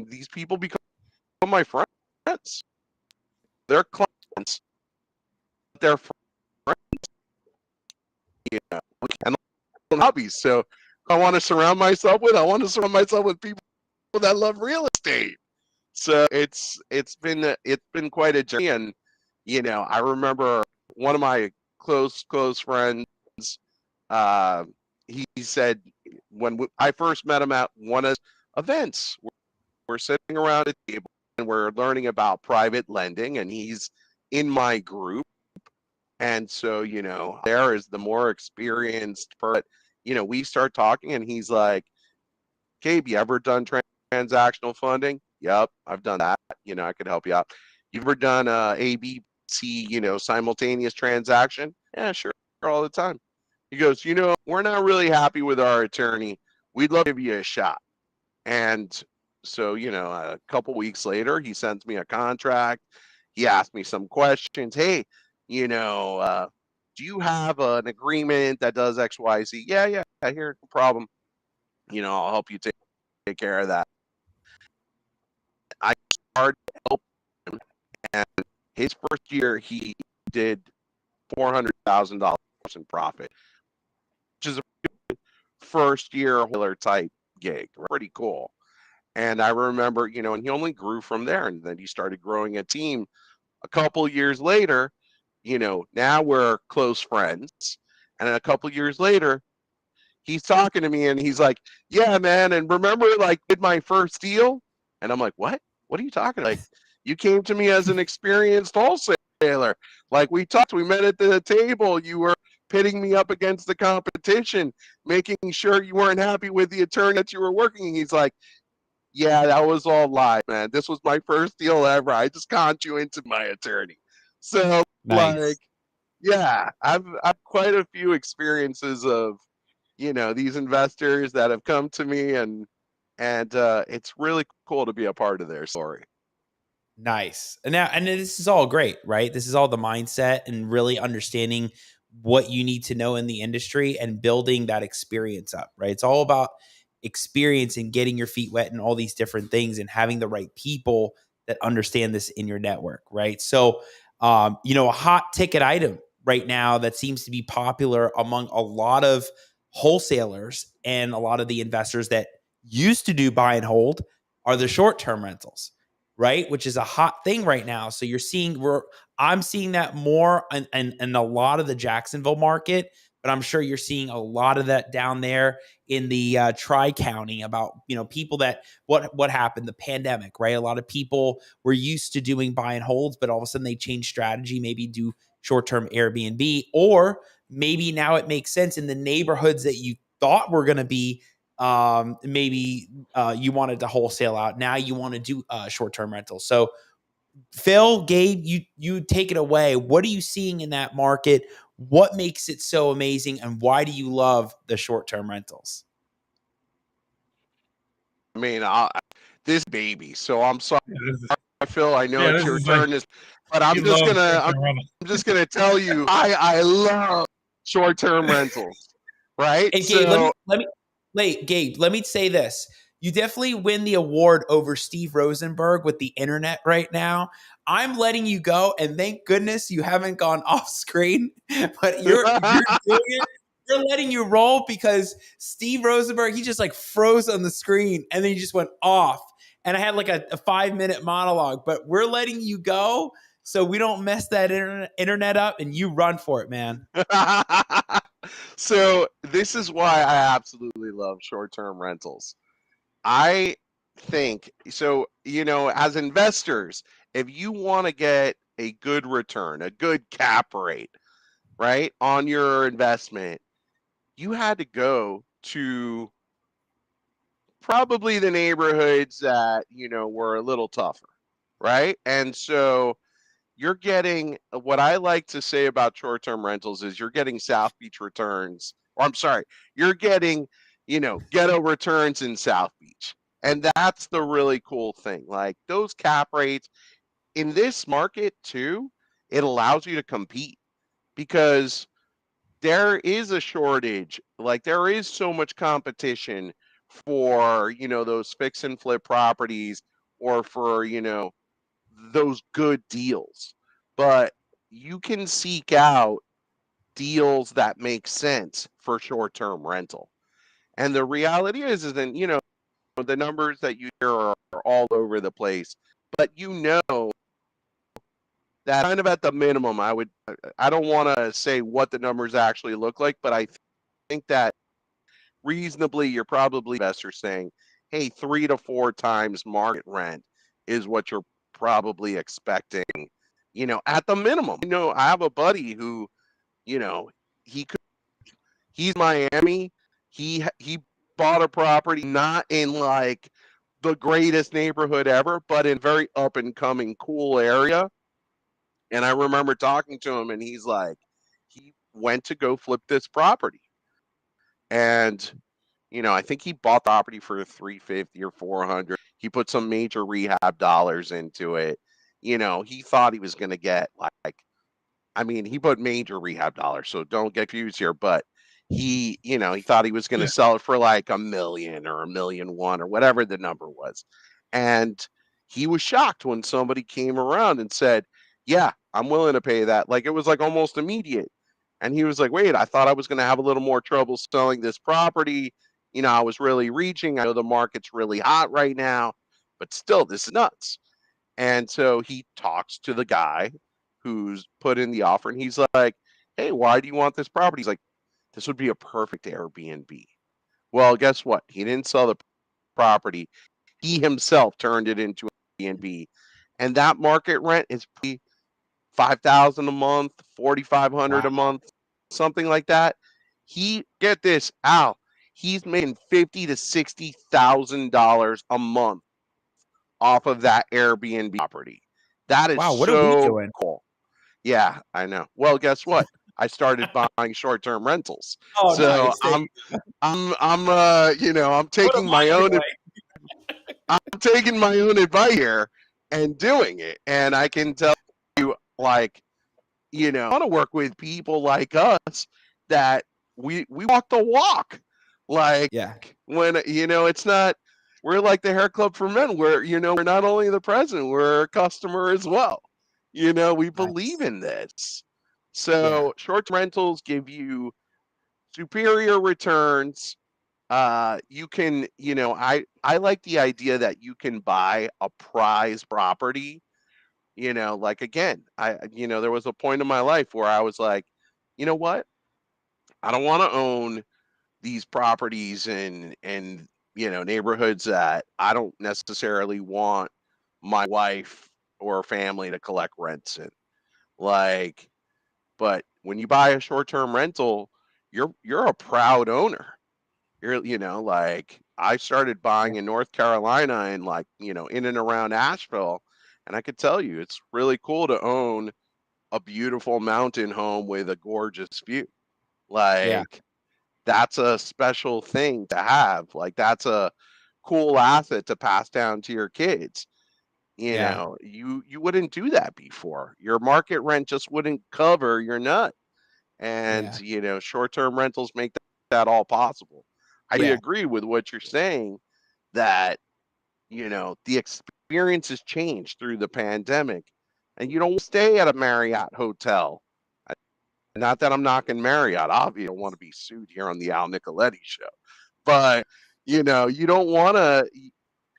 these people become my friends. They're clients, they're friends, and hobbies. So I want to surround myself with people that love real estate. So it's been quite a journey. And I remember one of my close friends uh, he said when I first met him at one of his events, we're sitting around a table and we're learning about private lending, and he's in my group. And so, there is the more experienced person. We start talking, and he's like, Gabe, you ever done transactional funding? Yep, I've done that. I could help you out. You ever done ABC, simultaneous transaction? Yeah, sure, all the time. He goes, we're not really happy with our attorney. We'd love to give you a shot. And so, a couple weeks later, he sends me a contract. He asked me some questions. Hey, do you have an agreement that does X, Y, Z? Yeah, here, no problem. I'll help you take care of that. I started to help him, and his first year, he did $400,000 in profit, which is a first year type gig. Pretty cool. And I remember, and he only grew from there. And then he started growing a team a couple years later. Now we're close friends. And then a couple years later, he's talking to me and he's like, yeah, man. And remember, did my first deal? And I'm like, what? What are you talking about? Like, you came to me as an experienced wholesaler. Like, we talked, we met at the table. You were pitting me up against the competition, making sure you weren't happy with the attorney that you were working. He's like, yeah, that was all live, man. This was my first deal ever. I just conned you into my attorney. So, Nice. yeah, I've quite a few experiences of, these investors that have come to me, and it's really cool to be a part of their story. Nice. And this is all great, right? This is all the mindset and really understanding what you need to know in the industry and building that experience up, right? It's all about experience and getting your feet wet and all these different things and having the right people that understand this in your network, right? So, a hot ticket item right now that seems to be popular among a lot of wholesalers and a lot of the investors that used to do buy and hold are the short-term rentals, right? Which is a hot thing right now. So I'm seeing that more in a lot of the Jacksonville market, but I'm sure you're seeing a lot of that down there in the Tri-County about, people that what happened, the pandemic, right? A lot of people were used to doing buy and holds, but all of a sudden they changed strategy, maybe do short-term Airbnb, or maybe now it makes sense in the neighborhoods that you thought were going to be maybe you wanted to wholesale out. Now you want to do short-term rentals. So Phil, Gabe, you take it away. What are you seeing in that market? What makes it so amazing, and why do you love the short-term rentals? I mean, this baby. So I'm sorry, Yeah, Phil. I know yeah, it's your turn, but I'm just gonna tell you, I love short-term rentals, right? Hey, Gabe, let me say this. You definitely win the award over Steve Rosenberg with the internet right now. I'm letting you go, and thank goodness you haven't gone off screen, but you're doing it. You're letting you roll because Steve Rosenberg, he just froze on the screen and then he just went off. And I had a 5-minute monologue, but we're letting you go so we don't mess that internet up, and you run for it, man. So this is why I absolutely love short-term rentals. I think so, as investors, if you want to get a good return, a good cap rate, right, on your investment, you had to go to probably the neighborhoods that, were a little tougher, right? And so you're getting what I like to say about short-term rentals is you're getting South Beach returns, or I'm sorry, you're getting, ghetto returns in South Beach. And that's the really cool thing. Like those cap rates in this market too, it allows you to compete because there is a shortage. Like there is so much competition for, those fix and flip properties or for, those good deals. But you can seek out deals that make sense for short-term rental. And the reality is that, the numbers that you hear are all over the place. But that kind of at the minimum, I don't want to say what the numbers actually look like, but I think that reasonably, you're probably investor saying, hey, 3 to 4 times market rent is what you're probably expecting, at the minimum. I have a buddy who, you know, he could, he's Miami. He bought a property not in like the greatest neighborhood ever, but in very up and coming cool area. And I remember talking to him and he's like, he went to go flip this property. And I think he bought the property for 350 or 400. He put some major rehab dollars into it. He thought he was going to get he put major rehab dollars, so don't get confused here, but he thought he was going to Yeah. sell it for like $1 million or $1,000,001 or whatever the number was. And he was shocked when somebody came around and said, yeah, I'm willing to pay that. Like, it was like almost immediate. And he was like, wait, I thought I was going to have a little more trouble selling this property. I was really reaching. I know the market's really hot right now, but still, this is nuts. And so he talks to the guy who's put in the offer, and he's like, hey, why do you want this property? He's like, this would be a perfect Airbnb. Well, guess what? He didn't sell the property. He himself turned it into an Airbnb. And that market rent is pretty $5,000 a month, $4,500 a month, something like that. Get this, Al, he's making $50,000 to $60,000 a month off of that Airbnb property. That is Wow, what are we so doing? cool. Yeah, I know. Well, guess what? I started buying short-term rentals. Oh, So nice. There you go. I'm taking my own advice here and doing it. And I can tell you, like, I want to work with people like us that we walk the walk. Like, Yeah. when it's not, we're like the hair club for men, where we're not only the president, we're a customer as well. We believe in this. So short-term rentals give you superior returns. You can, I like the idea that you can buy a prize property. Like, again, there was a point in my life where I was like, you know what? I don't want to own these properties in neighborhoods that I don't necessarily want my wife or family to collect rents in. Like, but when you buy a short-term rental, you're a proud owner. Like, I started buying in North Carolina and, like, in and around Asheville, and I could tell you it's really cool to own a beautiful mountain home with a gorgeous view. Like, that's a special thing to have. Like, that's a cool asset to pass down to your kids. You wouldn't do that before. Your market rent just wouldn't cover your nut. And, short-term rentals make that all possible. I agree with what you're saying, that, the experience has changed through the pandemic, and you don't stay at a Marriott hotel. Not that I'm knocking Marriott. Obviously, I don't want to be sued here on the Al Nicoletti Show. But, you don't want to,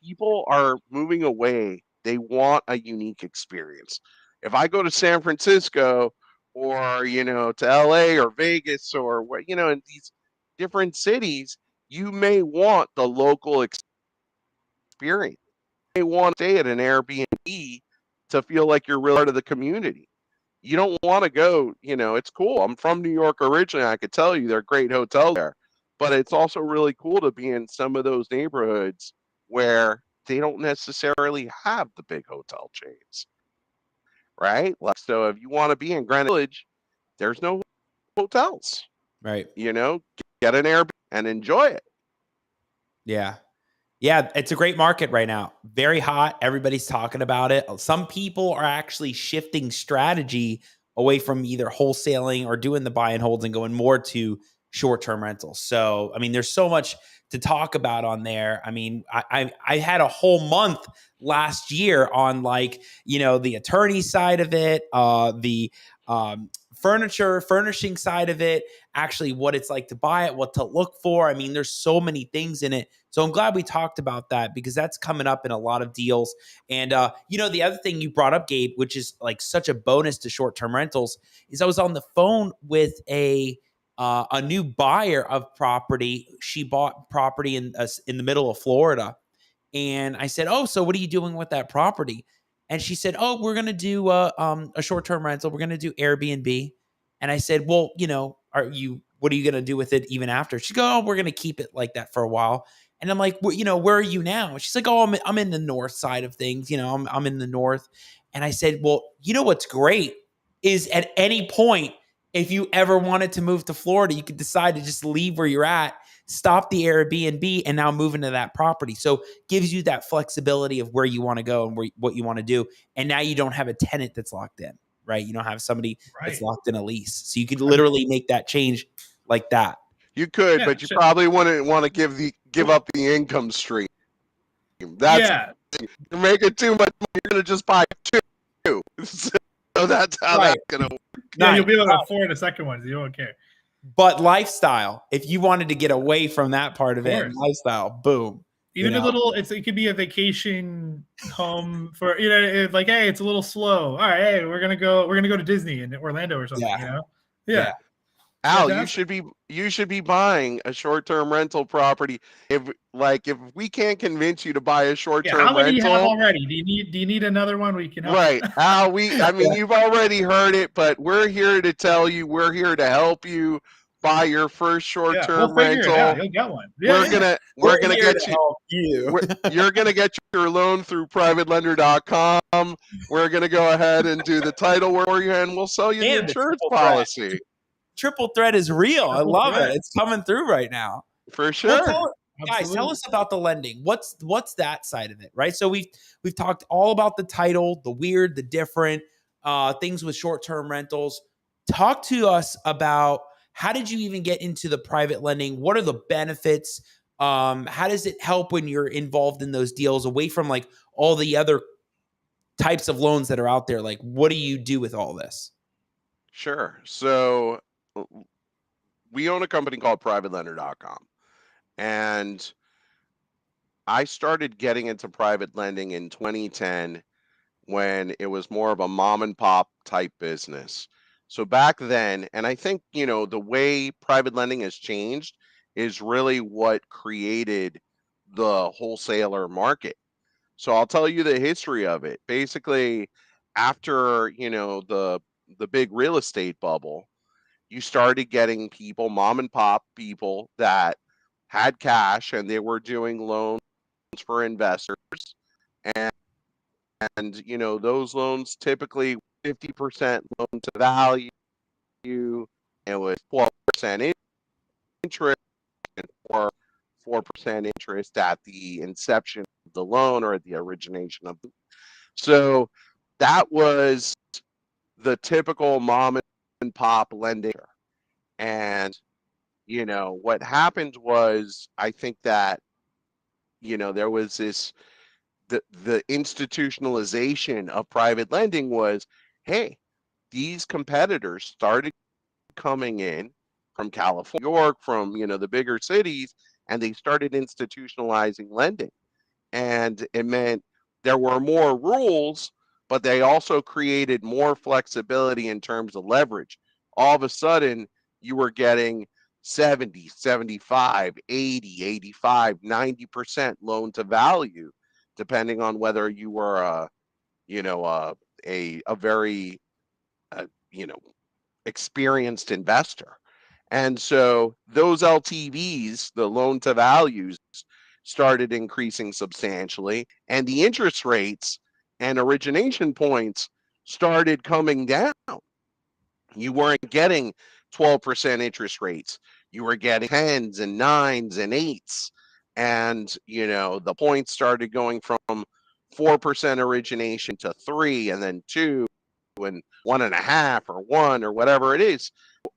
people are moving away. They want a unique experience. If I go to San Francisco or, to LA or Vegas or what, in these different cities, you may want the local experience. You may want to stay at an Airbnb to feel like you're really part of the community. You don't want to go, it's cool. I'm from New York originally. I could tell you there are great hotels there, but it's also really cool to be in some of those neighborhoods where they don't necessarily have the big hotel chains, right? Like, so if you want to be in Greenwich Village, there's no hotels, Right. Get an Airbnb and enjoy it. Yeah. Yeah, it's a great market right now. Very hot. Everybody's talking about it. Some people are actually shifting strategy away from either wholesaling or doing the buy and holds and going more to short-term rentals. So, I mean, there's so much to talk about on there. I mean, I had a whole month last year on, like, the attorney side of it, the furnishing side of it, actually what it's like to buy it, what to look for. I mean, there's so many things in it. So I'm glad we talked about that, because that's coming up in a lot of deals. And, the other thing you brought up, Gabe, which is like such a bonus to short-term rentals, is I was on the phone with a a new buyer of property. She bought property in the middle of Florida. And I said, "Oh, so what are you doing with that property?" And she said, "Oh, we're going to do a short-term rental. We're going to do Airbnb." And I said, "Well, what are you going to do with it even after?" She goes, "Oh, we're going to keep it like that for a while." And I'm like, well, where are you now? She's like, "Oh, I'm in the north side of things. I'm in the north." And I said, "Well, what's great is at any point, if you ever wanted to move to Florida, you could decide to just leave where you're at, stop the Airbnb, and now move into that property." So gives you that flexibility of where you want to go and what you want to do. And now you don't have a tenant that's locked in, right? You don't have somebody that's locked in a lease. So you could literally make that change like that. You could, Yeah, but you probably wouldn't want to give up the income stream. That's you're making too much money. You're gonna just buy two. So that's how that's gonna work. Yeah, you'll be able to afford a second one, so you won't care. But lifestyle, if you wanted to get away from that part of it, lifestyle, boom. Even a little, it could be a vacation home for like, hey, it's a little slow. All right, hey, we're gonna go to Disney in Orlando or something. Yeah. Al, you should be buying a short-term rental property. If we can't convince you to buy a short-term rental, how many do you have already? Do you need another one? We can help. Right, Al. You've already heard it, but we're here to tell you. We're here to help you buy your first short-term rental. You'll get one. We're gonna get you. You're gonna get your loan through privatelender.com. We're gonna go ahead and do the title for you, and we'll sell you the insurance policy. Triple threat is real. I love it. It's coming through right now. For sure. Guys, tell us about the lending. What's that side of it, right? So we've talked all about the title, the weird, the different things with short-term rentals. Talk to us about how did you even get into the private lending? What are the benefits? How does it help when you're involved in those deals away from like all the other types of loans that are out there? Like, what do you do with all this? Sure. So we own a company called privatelender.com. And I started getting into private lending in 2010 when it was more of a mom and pop type business. So back then, and I think, the way private lending has changed is really what created the wholesaler market. So I'll tell you the history of it. Basically, after, the big real estate bubble, you started getting people, mom and pop people that had cash and they were doing loans for investors. And those loans typically 50% loan to value and with 12% interest and 4% interest at the inception of the loan or at the origination of the. So that was the typical mom and pop lending. And what happened was, I think that there was this the institutionalization of private lending was, hey, these competitors started coming in from California, New York, from the bigger cities, and they started institutionalizing lending. And it meant there were more rules, but they also created more flexibility in terms of leverage. All of a sudden, you were getting 70, 75, 80, 85, 90% loan to value, depending on whether you were a very experienced investor. And so those LTVs, the loan to values, started increasing substantially, and the interest rates and origination points started coming down. You weren't getting 12% interest rates. You were getting 10s and 9s and 8s. And, the points started going from 4% origination to 3 and then 2 and 1.5 or 1 or whatever it is.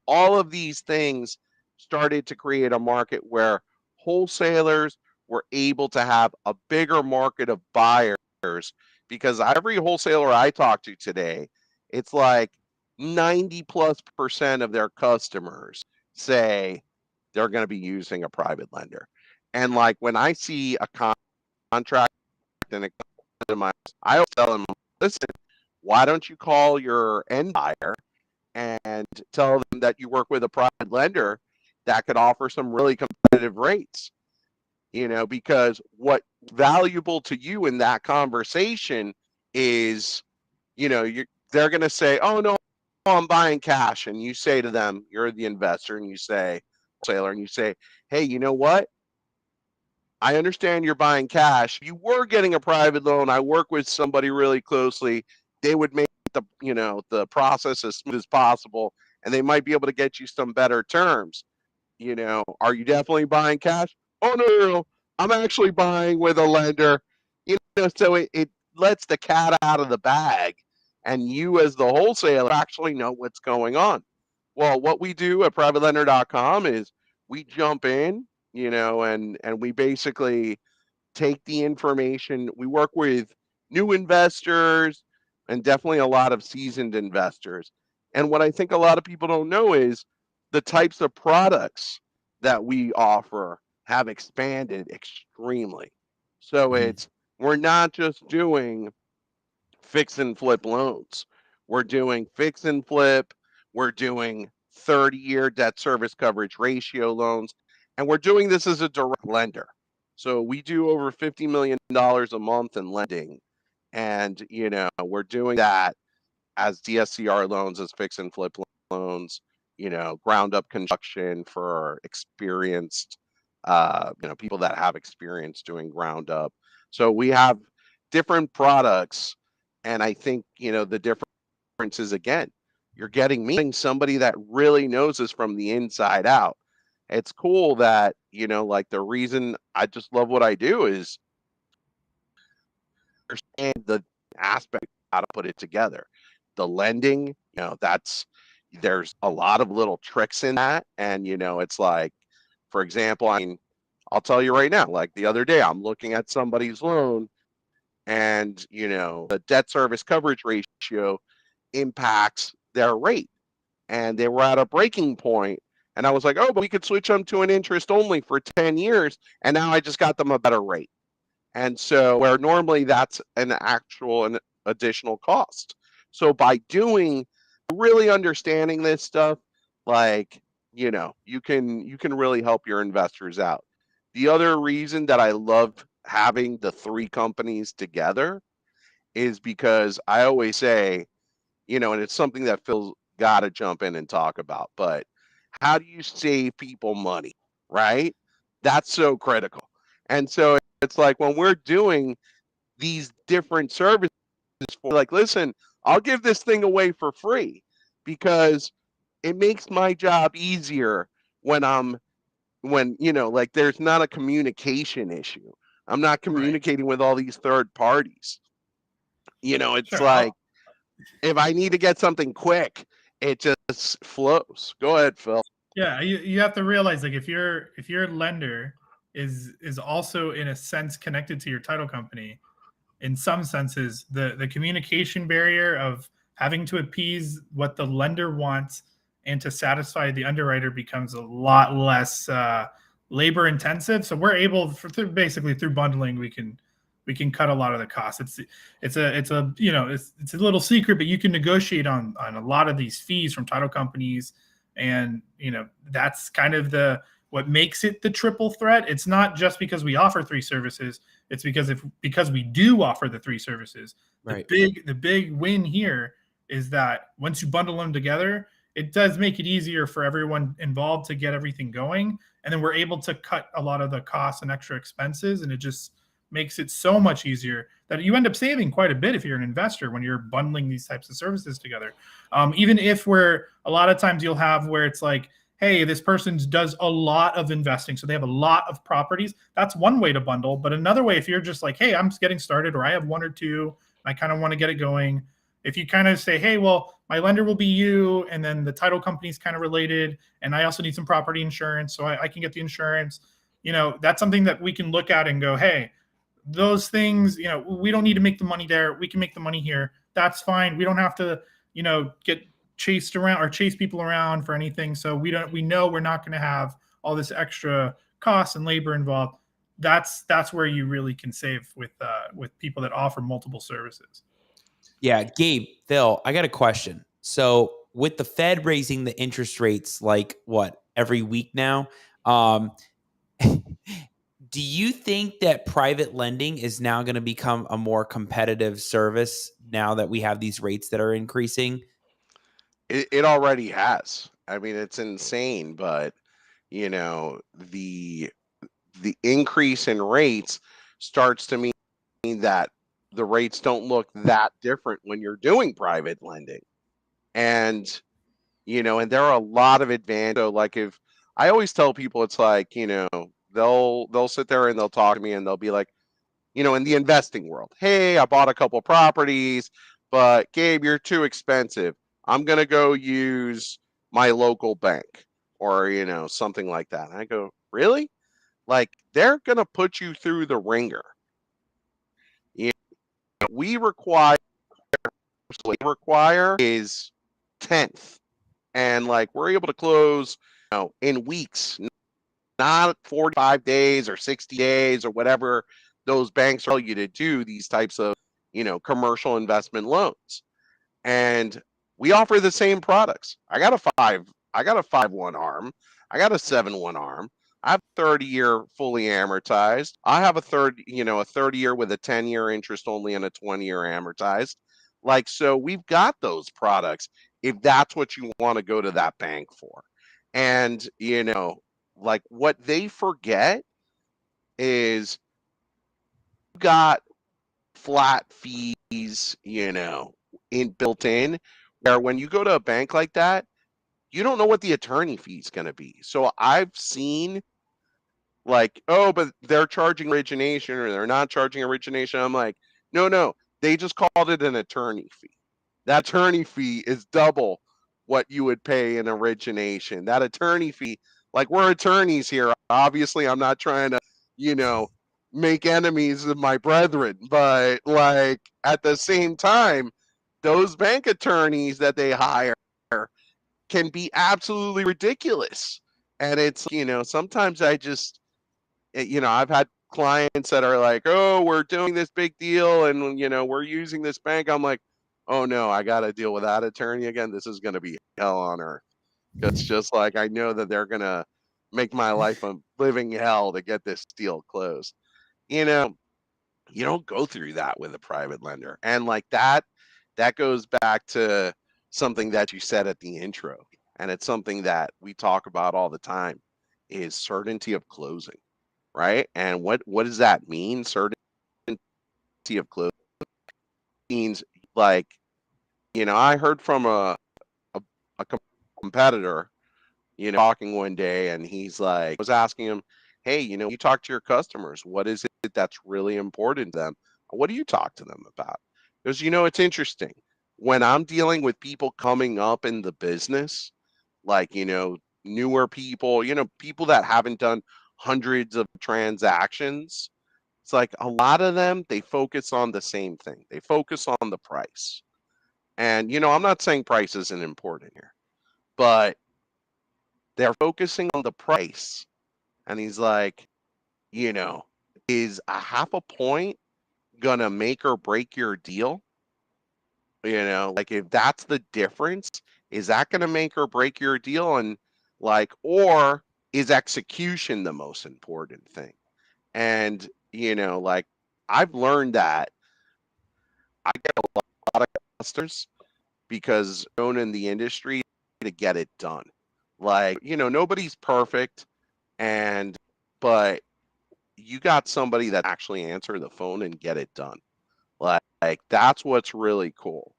All of these things started to create a market where wholesalers were able to have a bigger market of buyers, because every wholesaler I talk to today, it's like 90+% of their customers say they're going to be using a private lender. And like when I see a contract and it comes to my, I tell them, listen, why don't you call your end buyer and tell them that you work with a private lender that could offer some really competitive rates. Because what's valuable to you in that conversation is, they're going to say, oh, no, I'm buying cash. And you say to them, you're the investor, and you say, sailor, and you say, hey, you know what? I understand you're buying cash. You were getting a private loan. I work with somebody really closely. They would make the process as smooth as possible, and they might be able to get you some better terms. Are you definitely buying cash? Oh, no. I'm actually buying with a lender. So it lets the cat out of the bag, and you as the wholesaler actually know what's going on. Well, what we do at privatelender.com is we jump in, and we basically take the information. We work with new investors and definitely a lot of seasoned investors. And what I think a lot of people don't know is the types of products that we offer have expanded extremely. So we're not just doing fix and flip loans. We're doing fix and flip. We're doing 30-year debt service coverage ratio loans. And we're doing this as a direct lender. So we do over $50 million a month in lending. And, we're doing that as DSCR loans, as fix and flip loans, ground up construction for experienced, people that have experience doing ground up. So we have different products. And I think, the difference is, again, you're getting somebody that really knows this from the inside out. It's cool that, like the reason I just love what I do is understand the aspect, how to put it together. The lending, there's a lot of little tricks in that. And, it's like, for example, I'll tell you right now, like the other day, I'm looking at somebody's loan and, the debt service coverage ratio impacts their rate. And they were at a breaking point. And I was like, oh, but we could switch them to an interest only for 10 years. And now I just got them a better rate. And so where normally that's an additional cost. So by really understanding this stuff, like, you can really help your investors out. The other reason that I love having the three companies together is because I always say, and it's something that Phil's got to jump in and talk about, but how do you save people money, right? That's so critical. And so it's like when we're doing these different services, like, listen, I'll give this thing away for free because it makes my job easier when like there's not a communication issue. I'm not communicating with all these third parties. It's Sure. like, if I need to get something quick, it just flows. Go ahead, Phil. Yeah, you have to realize, like, if your lender is also in a sense connected to your title company, in some senses, the communication barrier of having to appease what the lender wants and to satisfy the underwriter becomes a lot less labor intensive. So we're able, basically through bundling, we can cut a lot of the costs. It's a little secret, but you can negotiate on a lot of these fees from title companies, and that's kind of what makes it the triple threat. It's not just because we offer three services. It's because we do offer the three services. Right. The big win here is that once you bundle them together, it does make it easier for everyone involved to get everything going. And then we're able to cut a lot of the costs and extra expenses. And it just makes it so much easier that you end up saving quite a bit if you're an investor when you're bundling these types of services together. Even if a lot of times you'll have where it's like, hey, this person does a lot of investing, so they have a lot of properties. That's one way to bundle. But another way, if you're just like, hey, I'm just getting started, or I have one or two, I kind of want to get it going. If you kind of say, hey, well, my lender will be you, and then the title company is kind of related, and I also need some property insurance, so I can get the insurance. That's something that we can look at and go, hey, those things, we don't need to make the money there. We can make the money here. That's fine. We don't have to, get chased around or chase people around for anything. So we know we're not going to have all this extra costs and labor involved. That's where you really can save with people that offer multiple services. Yeah, Gabe, Phil, I got a question. So with the Fed raising the interest rates like every week now, do you think that private lending is now going to become a more competitive service now that we have these rates that are increasing? It already has. I mean, it's insane, but you know, the increase in rates starts to mean that the rates don't look that different when you're doing private lending. And and there are a lot of advantages. So like if I always tell people it's like, they'll sit there and they'll talk to me and they'll be like, in the investing world, hey, I bought a couple properties, but Gabe, you're too expensive. I'm going to go use my local bank or, something like that. And I go, really? Like they're going to put you through the ringer. We require is 10th. And like we're able to close, in weeks, not 45 days or 60 days or whatever those banks tell you to do these types of, commercial investment loans. And we offer the same products. I got a 5-1 arm. I got a 7-1 arm. I have 30-year fully amortized. I have a 30-year with a 10-year interest only and a 20-year amortized. Like, so we've got those products if that's what you want to go to that bank for. And, like what they forget is you got flat fees, built in, where when you go to a bank like that, you don't know what the attorney fee is going to be. So I've seen like, oh, but they're charging origination or they're not charging origination. I'm like, no, they just called it an attorney fee. That attorney fee is double what you would pay in origination. That attorney fee, like we're attorneys here. Obviously, I'm not trying to, make enemies of my brethren, but like at the same time, those bank attorneys that they hire can be absolutely ridiculous. And it's, sometimes I've had clients that are like, oh, we're doing this big deal and, we're using this bank. I'm like, oh no, I got to deal with that attorney again. This is going to be hell on earth. It's just like, I know that they're going to make my life a living hell to get this deal closed. You don't go through that with a private lender. And like that goes back to something that you said at the intro. And it's something that we talk about all the time is certainty of closing, right? And what does that mean? Certainty of closing means like, I heard from a competitor, talking one day and he's like, I was asking him, hey, you talk to your customers. What is it that's really important to them? What do you talk to them about? Because, it's interesting. When I'm dealing with people coming up in the business, like, newer people, people that haven't done hundreds of transactions, it's like a lot of them, they focus on the same thing. They focus on the price. And, I'm not saying price isn't important here, but they're focusing on the price. And he's like, is a half a point gonna make or break your deal? Like if that's the difference, is that gonna make or break your deal? And like, or is execution the most important thing? And, like I've learned that I get a lot of customers because known in the industry to get it done. Like, nobody's perfect but you got somebody that actually answer the phone and get it done. Like that's what's really cool.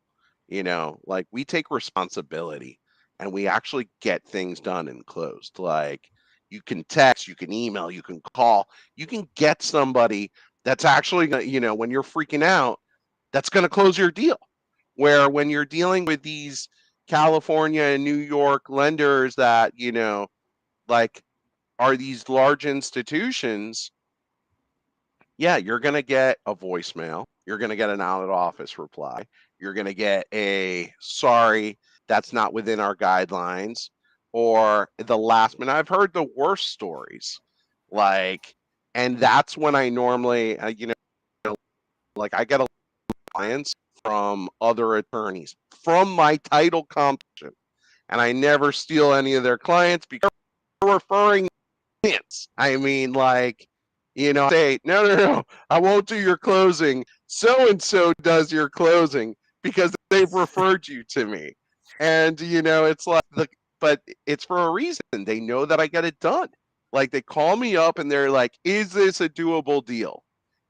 Like we take responsibility and we actually get things done and closed. Like you can text, you can email, you can call, you can get somebody that's actually gonna, when you're freaking out, that's going to close your deal. Where when you're dealing with these California and New York lenders that, like are these large institutions, yeah, you're going to get a voicemail. You're going to get an out of office reply. You're going to get a sorry, that's not within our guidelines. Or the last minute, I've heard the worst stories. Like, and that's when I normally, like I get a clients from other attorneys from my title competition. and I never steal any of their clients because they're referring clients. I mean, like, say, no, I won't do your closing. So-and-so does your closing because they've referred you to me. And, it's like, but it's for a reason. They know that I get it done. Like, they call me up and they're like, is this a doable deal?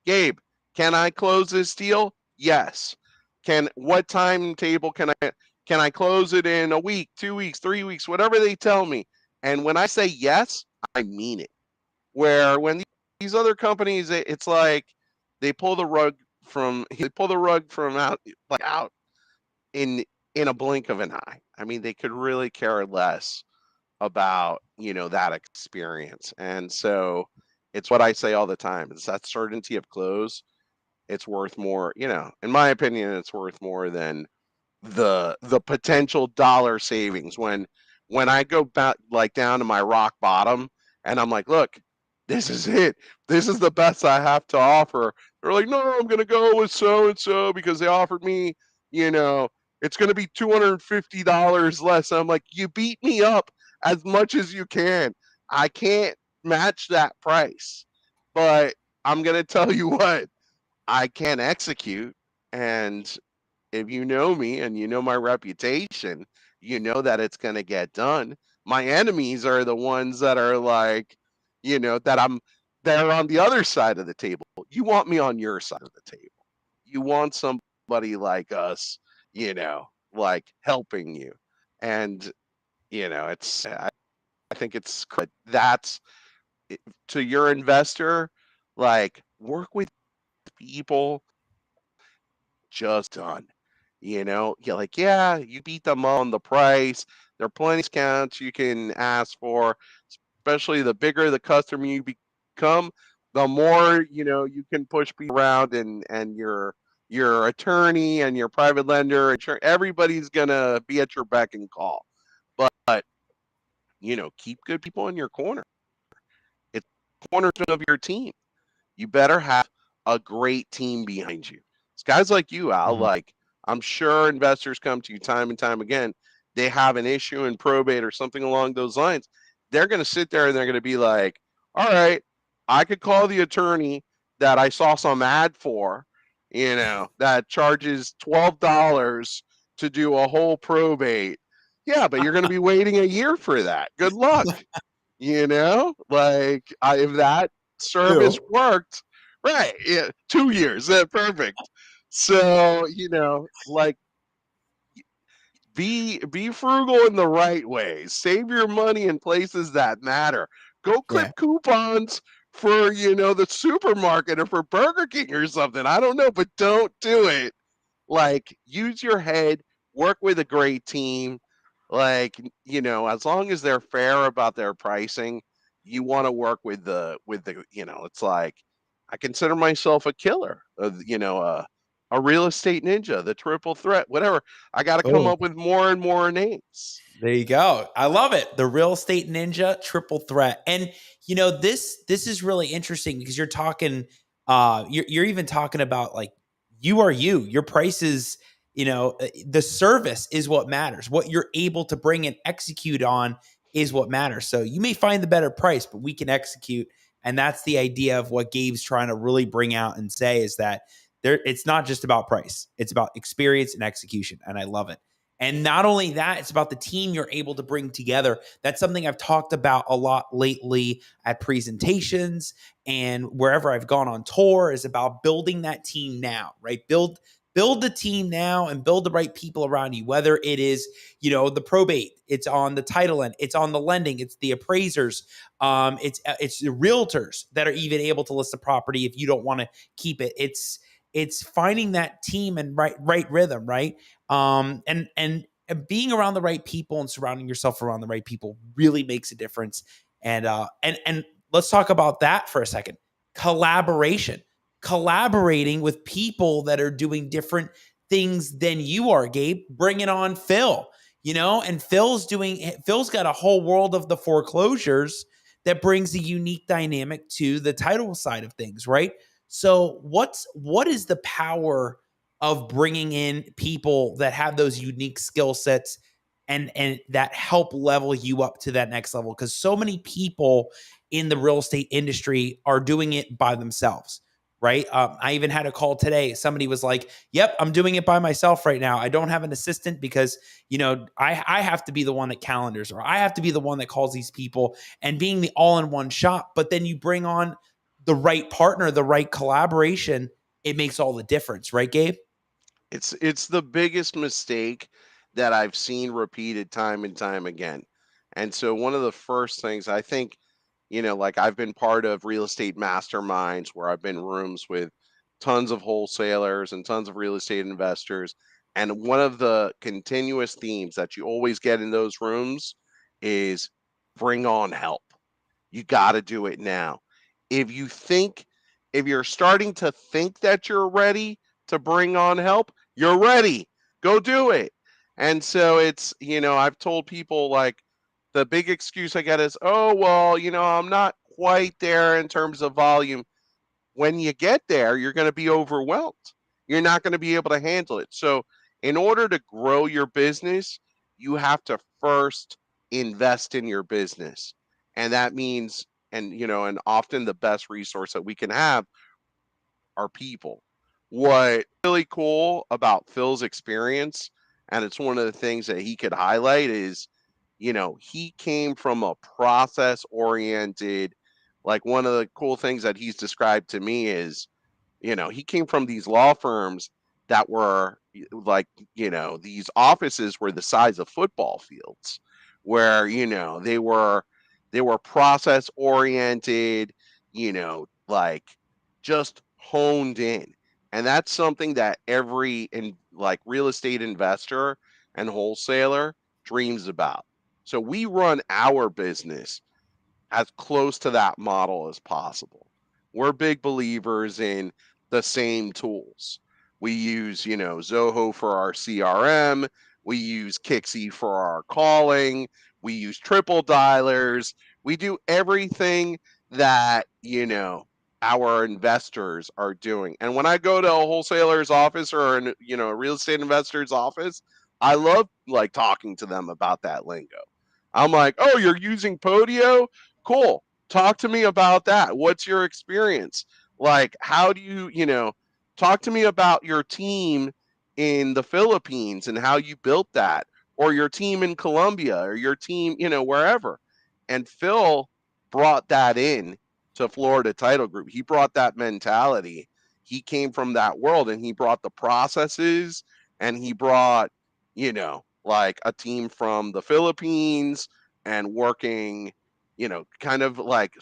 Gabe, can I close this deal? Yes. What timetable can I close it in a week, 2 weeks, 3 weeks, whatever they tell me? And when I say yes, I mean it. Where when these other companies, it's like they pull the rug from out in a blink of an eye. I mean, they could really care less about that experience. And so it's what I say all the time. It's that certainty of close. It's worth more. In my opinion, it's worth more than the potential dollar savings when I go back like down to my rock bottom and I'm like, look, this is it. This is the best I have to offer. They're like, no, I'm gonna go with so and so because they offered me, it's gonna be $250 less. I'm like, you beat me up as much as you can. I can't match that price. But I'm gonna tell you what, I can execute. And if you know me and you know my reputation, you know that it's going to get done. My enemies are the ones that are like, they're on the other side of the table. You want me on your side of the table. You want somebody like us, like helping you. And, I think it's, that's to your investor, like work with people just done. You're like, yeah, you beat them on the price. There are plenty of discounts you can ask for, especially the bigger the customer you become, the more, you can push people around and your attorney and your private lender, everybody's gonna be at your beck and call. But keep good people in your corner. It's the cornerstone of your team. You better have a great team behind you. It's guys like you, Al, Mhm. like I'm sure investors come to you time and time again. They have an issue in probate or something along those lines. They're going to sit there and they're going to be like, all right, I could call the attorney that I saw some ad for, that charges $12 to do a whole probate. Yeah, but you're going to be waiting a year for that. Good luck. If that service Ew. worked, right? Yeah, 2 years, perfect. So like be frugal in the right ways. Save your money in places that matter. Go Yeah. clip coupons for the supermarket or for Burger King or something. I don't know, but don't do it. Like use your head, work with a great team. Like as long as they're fair about their pricing, you want to work with the it's like I consider myself a killer, a real estate ninja, the triple threat, whatever. I got to come Oh, up with more and more names. there you go. I love it. The real estate ninja triple threat. And this is really interesting because you're talking you're even talking about like you are you. Your prices, the service is what matters. What you're able to bring and execute on is what matters. So you may find the better price, but we can execute. And that's the idea of what Gabe's trying to really bring out and say is that it's not just about price. It's about experience and execution. And I love it. And not only that, it's about the team you're able to bring together. That's something I've talked about a lot lately at presentations and wherever I've gone on tour is about building that team now, right? Build the team now and build the right people around you, whether it is, the probate, it's on the title end, it's on the lending, it's the appraisers, it's the realtors that are even able to list the property if you don't want to keep it. It's finding that team and right rhythm, right? And being around the right people and surrounding yourself around the right people really makes a difference. And let's talk about that for a second. Collaborating with people that are doing different things than you are, Gabe. Bringing on Phil, and Phil's got a whole world of the foreclosures that brings a unique dynamic to the title side of things, right? So what is the power of bringing in people that have those unique skill sets and that help level you up to that next level. Because so many people in the real estate industry are doing it by themselves, right? I even had a call today. Somebody was like, yep, I'm doing it by myself right now. I don't have an assistant because, I have to be the one that calendars, or I have to be the one that calls these people, and being the all-in-one shop. But then you bring on the right partner, the right collaboration, it makes all the difference, right, Gabe? It's the biggest mistake that I've seen repeated time and time again. And so one of the first things I think, like I've been part of real estate masterminds where I've been in rooms with tons of wholesalers and tons of real estate investors. And one of the continuous themes that you always get in those rooms is bring on help. You got to do it now. If you think, if you're starting to think that you're ready to bring on help, you're ready. Go do it. And so it's, I've told people like the big excuse I get is, oh, well, I'm not quite there in terms of volume. When you get there, you're going to be overwhelmed. You're not going to be able to handle it. So, in order to grow your business, you have to first invest in your business. And that means, and often the best resource that we can have are people. What really cool about Phil's experience, and it's one of the things that he could highlight, is, he came from a process oriented, like one of the cool things that he's described to me is, he came from these law firms that were like, these offices were the size of football fields, where, they were process oriented, like just honed in. And that's something that like real estate investor and wholesaler dreams about. So we run our business as close to that model as possible. We're big believers in the same tools. We use, Zoho for our CRM. We use Kixie for our calling. We use triple dialers. We do everything that, our investors are doing. And when I go to a wholesaler's office or a real estate investor's office, I love like talking to them about that lingo. I'm like, oh, you're using Podio? Cool. Talk to me about that. What's your experience? Like, how do you, talk to me about your team in the Philippines and how you built that, or your team in Colombia, or your team, wherever. And Phil brought that in to Florida Title Group. He brought that mentality. He came from that world, and he brought the processes, and he brought, like a team from the Philippines, and working, kind of like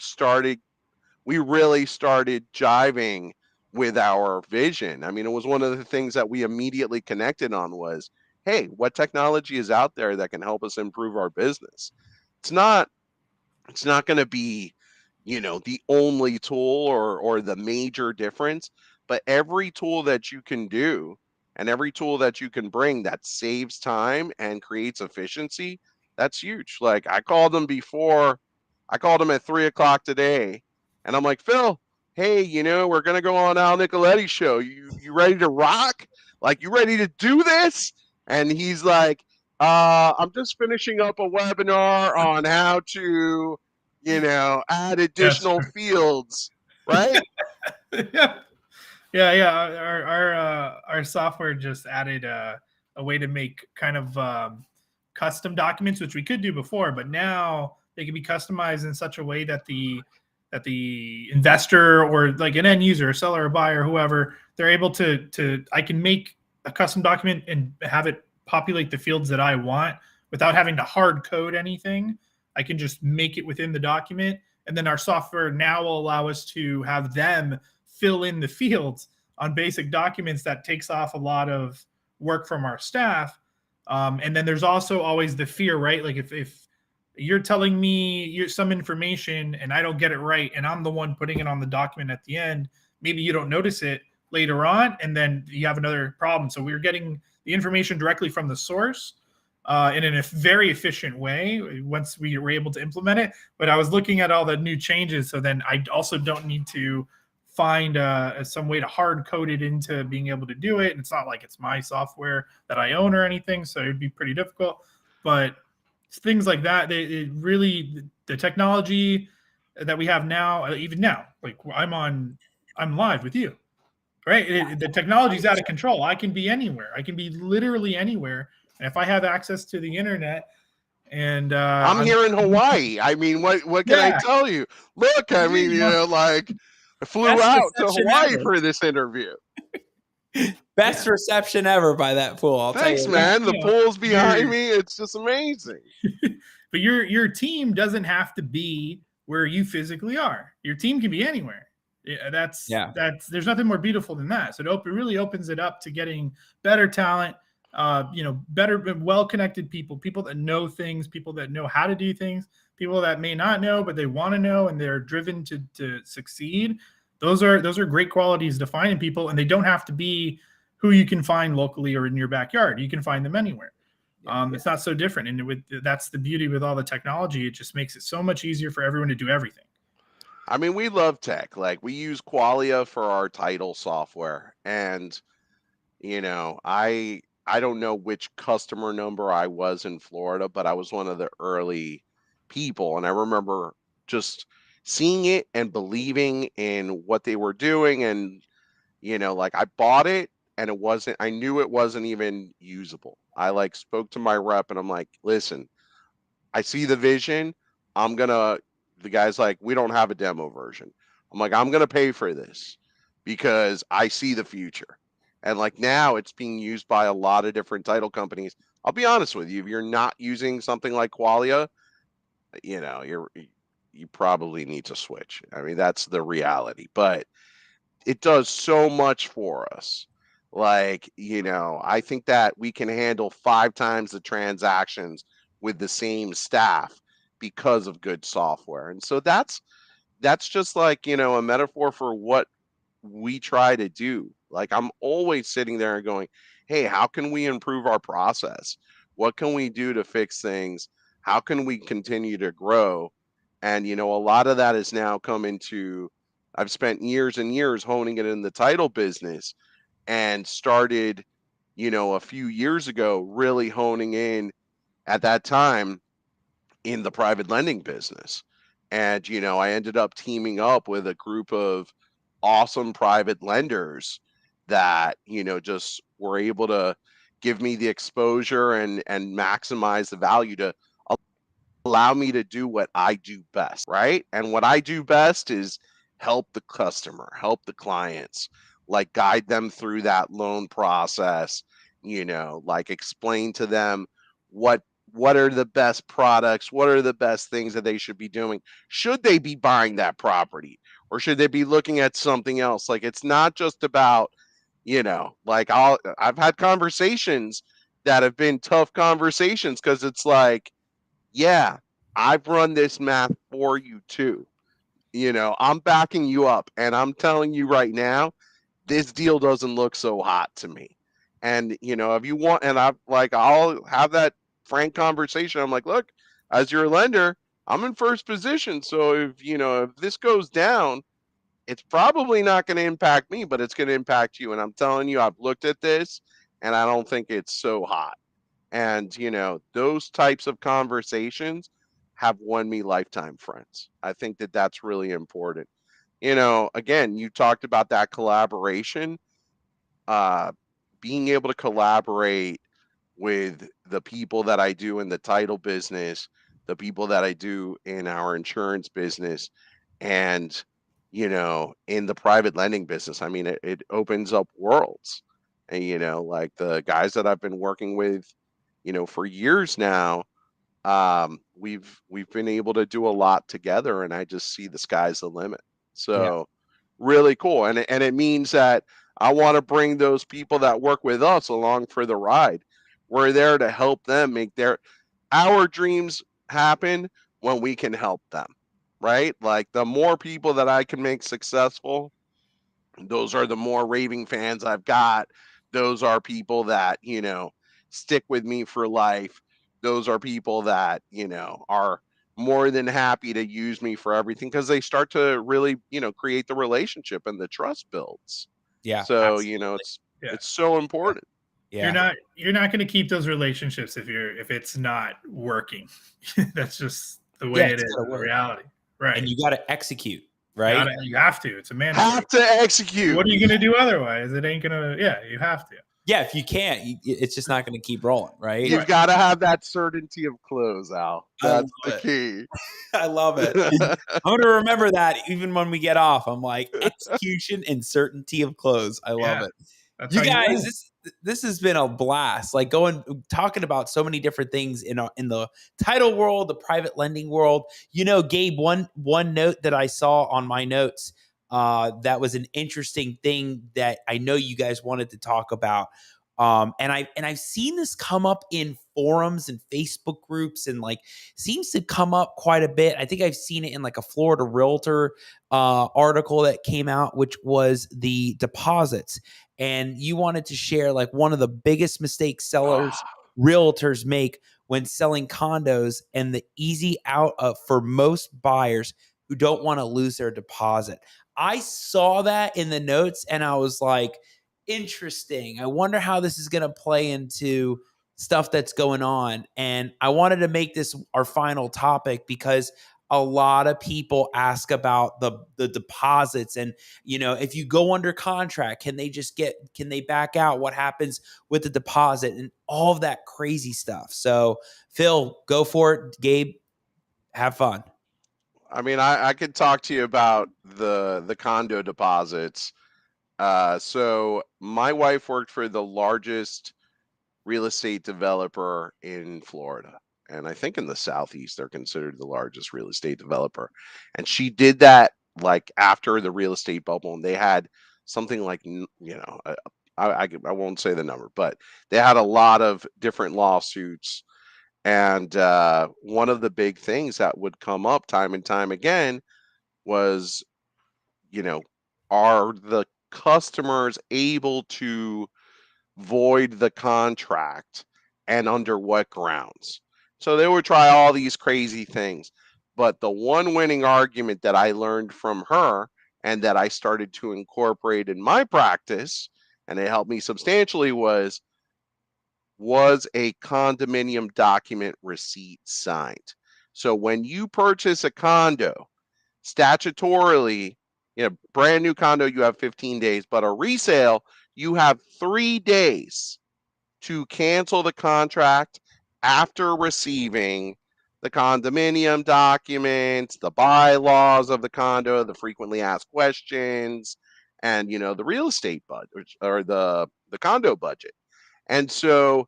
we really started jiving with our vision. I mean, it was one of the things that we immediately connected on was, hey, what technology is out there that can help us improve our business? It's not going to be, the only tool or the major difference, but every tool that you can do and every tool that you can bring that saves time and creates efficiency, that's huge. Like I called him at 3:00 today, and I'm like, Phil, hey, we're gonna go on Al Nicoletti Show. You ready to rock? Like, you ready to do this? And he's like, I'm just finishing up a webinar on how to, add additional fields, right? Yeah. Yeah. Our software just added a way to make kind of custom documents, which we could do before, but now they can be customized in such a way that the investor or like an end user, a seller, or buyer, whoever, they're able to I can make a custom document and have it populate the fields that I want without having to hard code anything. I can just make it within the document, and then our software now will allow us to have them fill in the fields on basic documents. That takes off a lot of work from our staff. And then there's also always the fear, right? Like if you're telling me some information and I don't get it right, and I'm the one putting it on the document at the end, maybe you don't notice it later on, and then you have another problem. So we're getting the information directly from the source in a very efficient way once we were able to implement it. But I was looking at all the new changes, so then I also don't need to find some way to hard code it into being able to do it. And it's not like it's my software that I own or anything, so it'd be pretty difficult. But things like that, it really, the technology that we have now, even now, like I'm live with you, right? The technology's out of control. I can be anywhere. I can be literally anywhere. And if I have access to the internet, and I'm here in Hawaii. I mean, what can I yeah, tell you? Look, I mean, you know, like I flew Best out to reception Hawaii ever. for this interview. Best reception ever by that pool. I'll Thanks, tell you. man. The you know, pool's behind you're- me. It's just amazing. but your team doesn't have to be where you physically are. Your team can be anywhere. That's there's nothing more beautiful than that. So it really opens it up to getting better talent, better, well-connected people that know things, people that know how to do things, people that may not know but they want to know and they're driven to succeed. Those are great qualities to find in people, and they don't have to be who you can find locally or in your backyard. You can find them anywhere. It's not so different, and that's the beauty with all the technology. It just makes it so much easier for everyone to do everything. I mean, we love tech. Like we use Qualia for our title software, and you know, I don't know which customer number I was in Florida, but I was one of the early people, and I remember just seeing it and believing in what they were doing, and you know, like I bought it and I knew it wasn't even usable. I like spoke to my rep and I'm like, listen, I see the vision. The guy's like, we don't have a demo version. I'm like, I'm gonna pay for this because I see the future. And like now it's being used by a lot of different title companies. I'll be honest with you, if you're not using something like Qualia, you know, you probably need to switch. I mean, that's the reality. But it does so much for us. Like, you know, I think that we can handle 5 times the transactions with the same staff because of good software. And so that's just like, you know, a metaphor for what we try to do. Like I'm always sitting there and going, "Hey, how can we improve our process? What can we do to fix things? How can we continue to grow?" And you know, a lot of that is now come into I've spent years and years honing it in the title business and started, you know, a few years ago really honing in at that time in the private lending business. And, you know, I ended up teaming up with a group of awesome private lenders that, you know, just were able to give me the exposure and maximize the value to allow me to do what I do best, right? And what I do best is help the customer, help the clients, like guide them through that loan process, you know, like explain to them what what are the best products, what are the best things that they should be doing. Should they be buying that property or should they be looking at something else? Like it's not just about, you know, like I've had conversations that have been tough conversations because it's like, yeah, I've run this math for you too. You know, I'm backing you up and I'm telling you right now, this deal doesn't look so hot to me. And, you know, if you want, and I'll have that frank conversation. I'm like, look, as your lender, I'm in first position. So if, you know, if this goes down, it's probably not going to impact me, but it's going to impact you. And I'm telling you, I've looked at this and I don't think it's so hot. And, you know, those types of conversations have won me lifetime friends. I think that that's really important. You know, again, you talked about that collaboration, uh, being able to collaborate with the people that I do in the title business, the people that I do in our insurance business, and, you know, in the private lending business. I mean, it opens up worlds. And, you know, like the guys that I've been working with, you know, for years now, we've been able to do a lot together, and I just see the sky's the limit. So really cool, and it means that I want to bring those people that work with us along for the ride. We're there to help them make our dreams happen when we can help them, right? Like the more people that I can make successful, those are the more raving fans I've got. Those are people that, you know, stick with me for life. Those are people that, you know, are more than happy to use me for everything because they start to really, you know, create the relationship and the trust builds. Yeah, So, you know, absolutely. Yeah. it's so important. Yeah. You're not going to keep those relationships if it's not working. That's just the Yeah, way it it's is gotta in work. reality. And Right. you gotta execute, right? You have to. It's a mandatory. Have to execute. What are you going to do otherwise? It ain't going to. Yeah, you have to. Yeah, if you can't, it's just not gonna keep rolling, right? You've got to have that certainty of close, Al. I love That's the it. key. I love it. I'm gonna remember that even when we get off. I'm like, execution and certainty of close. I love Yeah. it. That's You how you guys, win. this has been a blast. Like talking about so many different things in the title world, the private lending world. Gabe, one note that I saw on my notes that was an interesting thing that I know you guys wanted to talk about. And I've seen this come up in forums and Facebook groups, and like seems to come up quite a bit. I think I've seen it in like a Florida Realtor article that came out, which was the deposits. And you wanted to share like one of the biggest mistakes realtors make when selling condos, and the easy out for most buyers who don't want to lose their deposit. I saw that in the notes and I was like, interesting. I wonder how this is going to play into stuff that's going on. And I wanted to make this our final topic because a lot of people ask about the deposits, and if you go under contract, can they back out? What happens with the deposit and all of that crazy stuff? So Phil, go for it. Gabe, have fun. I mean, I could talk to you about the condo deposits. So my wife worked for the largest real estate developer in Florida. And I think in the Southeast, they're considered the largest real estate developer. And she did that like after the real estate bubble. And they had something like, I won't say the number, but they had a lot of different lawsuits. And one of the big things that would come up time and time again was, you know, are the customers able to void the contract and under what grounds? So they would try all these crazy things. But the one winning argument that I learned from her and that I started to incorporate in my practice, and it helped me substantially, was a condominium document receipt signed. So when you purchase a condo, statutorily, brand new condo, you have 15 days, but a resale, you have 3 days to cancel the contract after receiving the condominium documents, the bylaws of the condo, the frequently asked questions, and the real estate budget or the condo budget. And so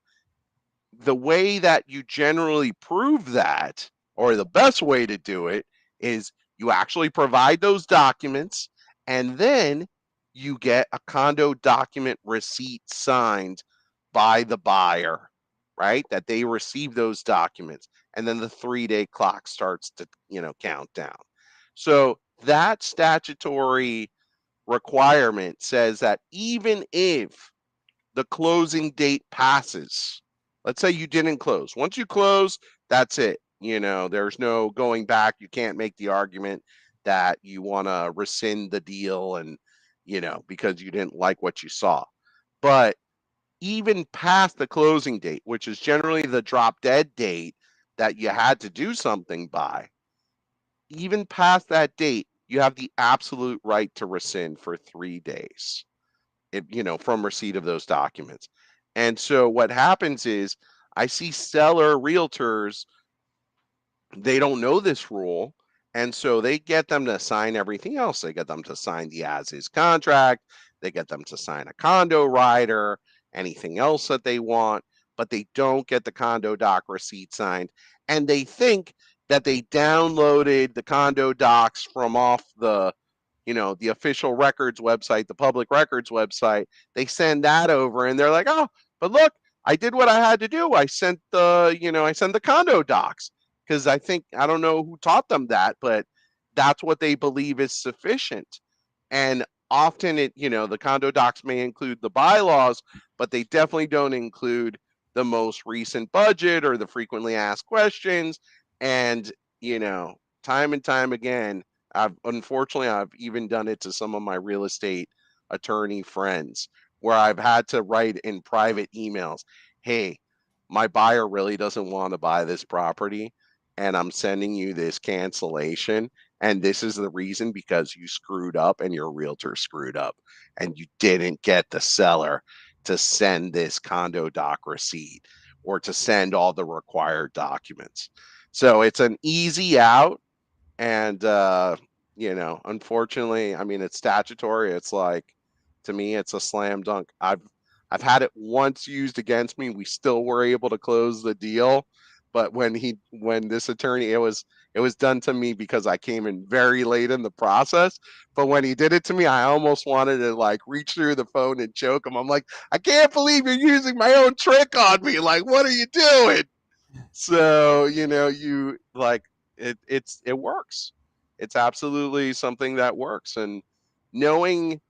the way that you generally prove that, or the best way to do it, is you actually provide those documents, and then you get a condo document receipt signed by the buyer, right? That they receive those documents, and then the 3-day clock starts to, count down. So that statutory requirement says that even if the closing date passes, let's say you didn't close. Once you close, that's it. There's no going back. You can't make the argument that you want to rescind the deal and, because you didn't like what you saw. But even past the closing date, which is generally the drop dead date that you had to do something by, even past that date, you have the absolute right to rescind for 3 days. From receipt of those documents. And so what happens is I see seller realtors, they don't know this rule. And so they get them to sign everything else. They get them to sign the as is contract. They get them to sign a condo rider, anything else that they want, but they don't get the condo doc receipt signed. And they think that they downloaded the condo docs from off the official records website, the public records website. They send that over and they're like, oh, but look, I did what I had to do. I sent the condo docs because I don't know who taught them that, but that's what they believe is sufficient. And often the condo docs may include the bylaws, but they definitely don't include the most recent budget or the frequently asked questions. And, time and time again, I've even done it to some of my real estate attorney friends where I've had to write in private emails, hey, my buyer really doesn't want to buy this property, and I'm sending you this cancellation. And this is the reason, because you screwed up and your realtor screwed up and you didn't get the seller to send this condo doc receipt or to send all the required documents. So it's an easy out. And, unfortunately, I mean, it's statutory. It's like, to me, it's a slam dunk. I've had it once used against me. We still were able to close the deal. But when this attorney, it was done to me because I came in very late in the process. But when he did it to me, I almost wanted to like reach through the phone and choke him. I'm like, I can't believe you're using my own trick on me. Like, what are you doing? So, you like it works. It's absolutely something that works. And knowing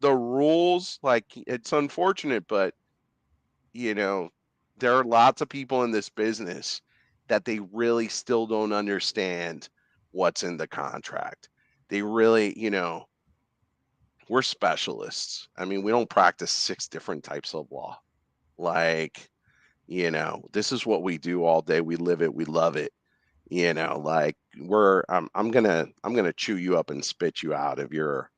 the rules, like, it's unfortunate, but there are lots of people in this business that they really still don't understand what's in the contract. They really, we're specialists. I mean, we don't practice 6 different types of law. Like, this is what we do all day. We live it, we love it. Like, I'm gonna chew you up and spit you out if you're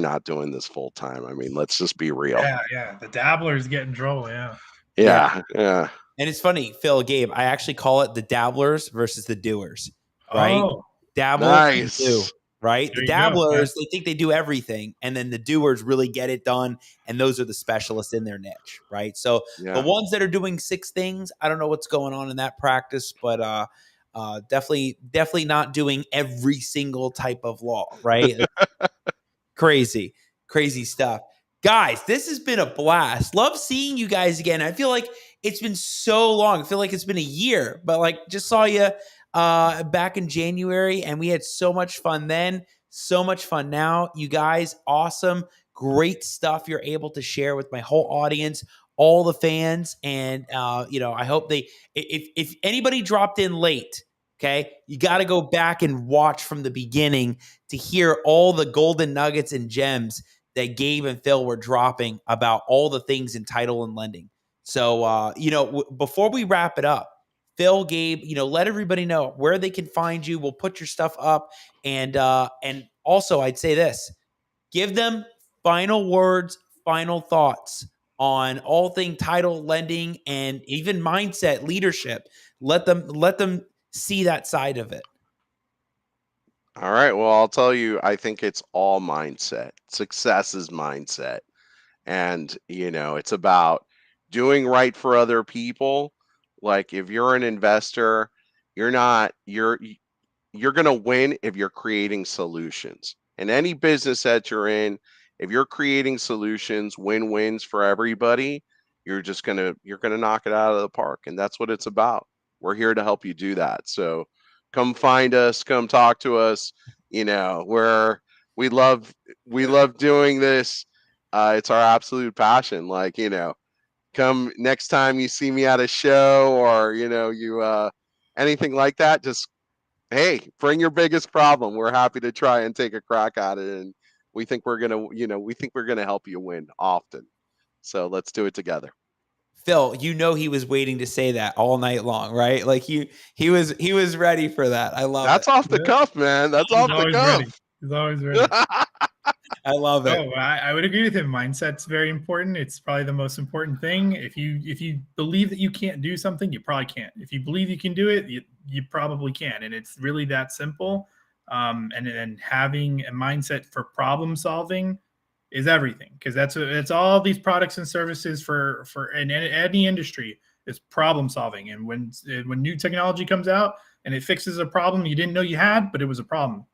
not doing this full time. I mean, let's just be real. Yeah. The dabblers get in trouble. Yeah. Yeah. And it's funny, Phil, Gabe, I actually call it the dabblers versus the doers, right? Oh, Dabblers Nice. do, right? There The you go. dabblers, they think they do everything, and then the doers really get it done, and those are the specialists in their niche, right? So Yeah. the ones that are doing 6 things, I don't know what's going on in that practice, but definitely not doing every single type of law, right? Crazy stuff. Guys, this has been a blast. Love seeing you guys again. I feel like it's been so long. I feel like it's been a year, but like just saw you back in January and we had so much fun then, so much fun now. You guys, awesome, great stuff you're able to share with my whole audience, all the fans. And, I hope if anybody dropped in late, okay, you got to go back and watch from the beginning to hear all the golden nuggets and gems that Gabe and Phil were dropping about all the things in title and lending. So, before we wrap it up, Phil, Gabe, let everybody know where they can find you. We'll put your stuff up. And also I'd say this, give them final words, final thoughts on all thing title, lending, and even mindset, leadership. Let them see that side of it. All right. Well, I'll tell you, I think it's all mindset. Success is mindset. And, it's about doing right for other people. Like, if you're an investor, you're going to win if you're creating solutions. In any business that you're in, if you're creating solutions, win-wins for everybody, you're going to knock it out of the park. And that's what it's about. We're here to help you do that. So come find us, come talk to us. We love doing this. It's our absolute passion. Like, come next time you see me at a show or, anything like that, just, hey, bring your biggest problem. We're happy to try and take a crack at it. And we think we're going to help you win often. So let's do it together. Phil, he was waiting to say that all night long, right? Like he was ready for that. I love That's it. off the cuff, man. That's off the cuff. He's always ready. I love it. Oh, I would agree with him. Mindset's very important. It's probably the most important thing. If you believe that you can't do something, you probably can't. If you believe you can do it, you probably can. And it's really that simple. And then having a mindset for problem solving is everything, because it's all these products and services for in any industry is problem solving. And when new technology comes out and it fixes a problem you didn't know you had, but it was a problem,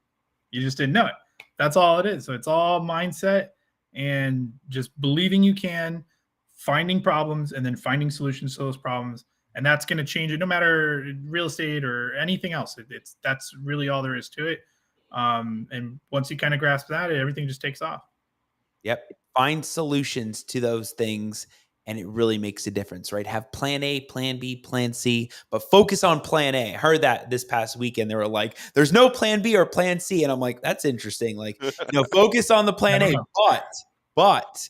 you just didn't know it. That's all it is. So it's all mindset and just believing you can, finding problems, and then finding solutions to those problems. And that's going to change it, no matter real estate or anything else. That's really all there is to it. And once you kind of grasp that, everything just takes off. Yep. Find solutions to those things, and it really makes a difference, right? Have plan A, plan B, plan C, but focus on plan A. I heard that this past weekend. They were like, there's no plan B or plan C. And I'm like, that's interesting. Like, focus on the plan A, but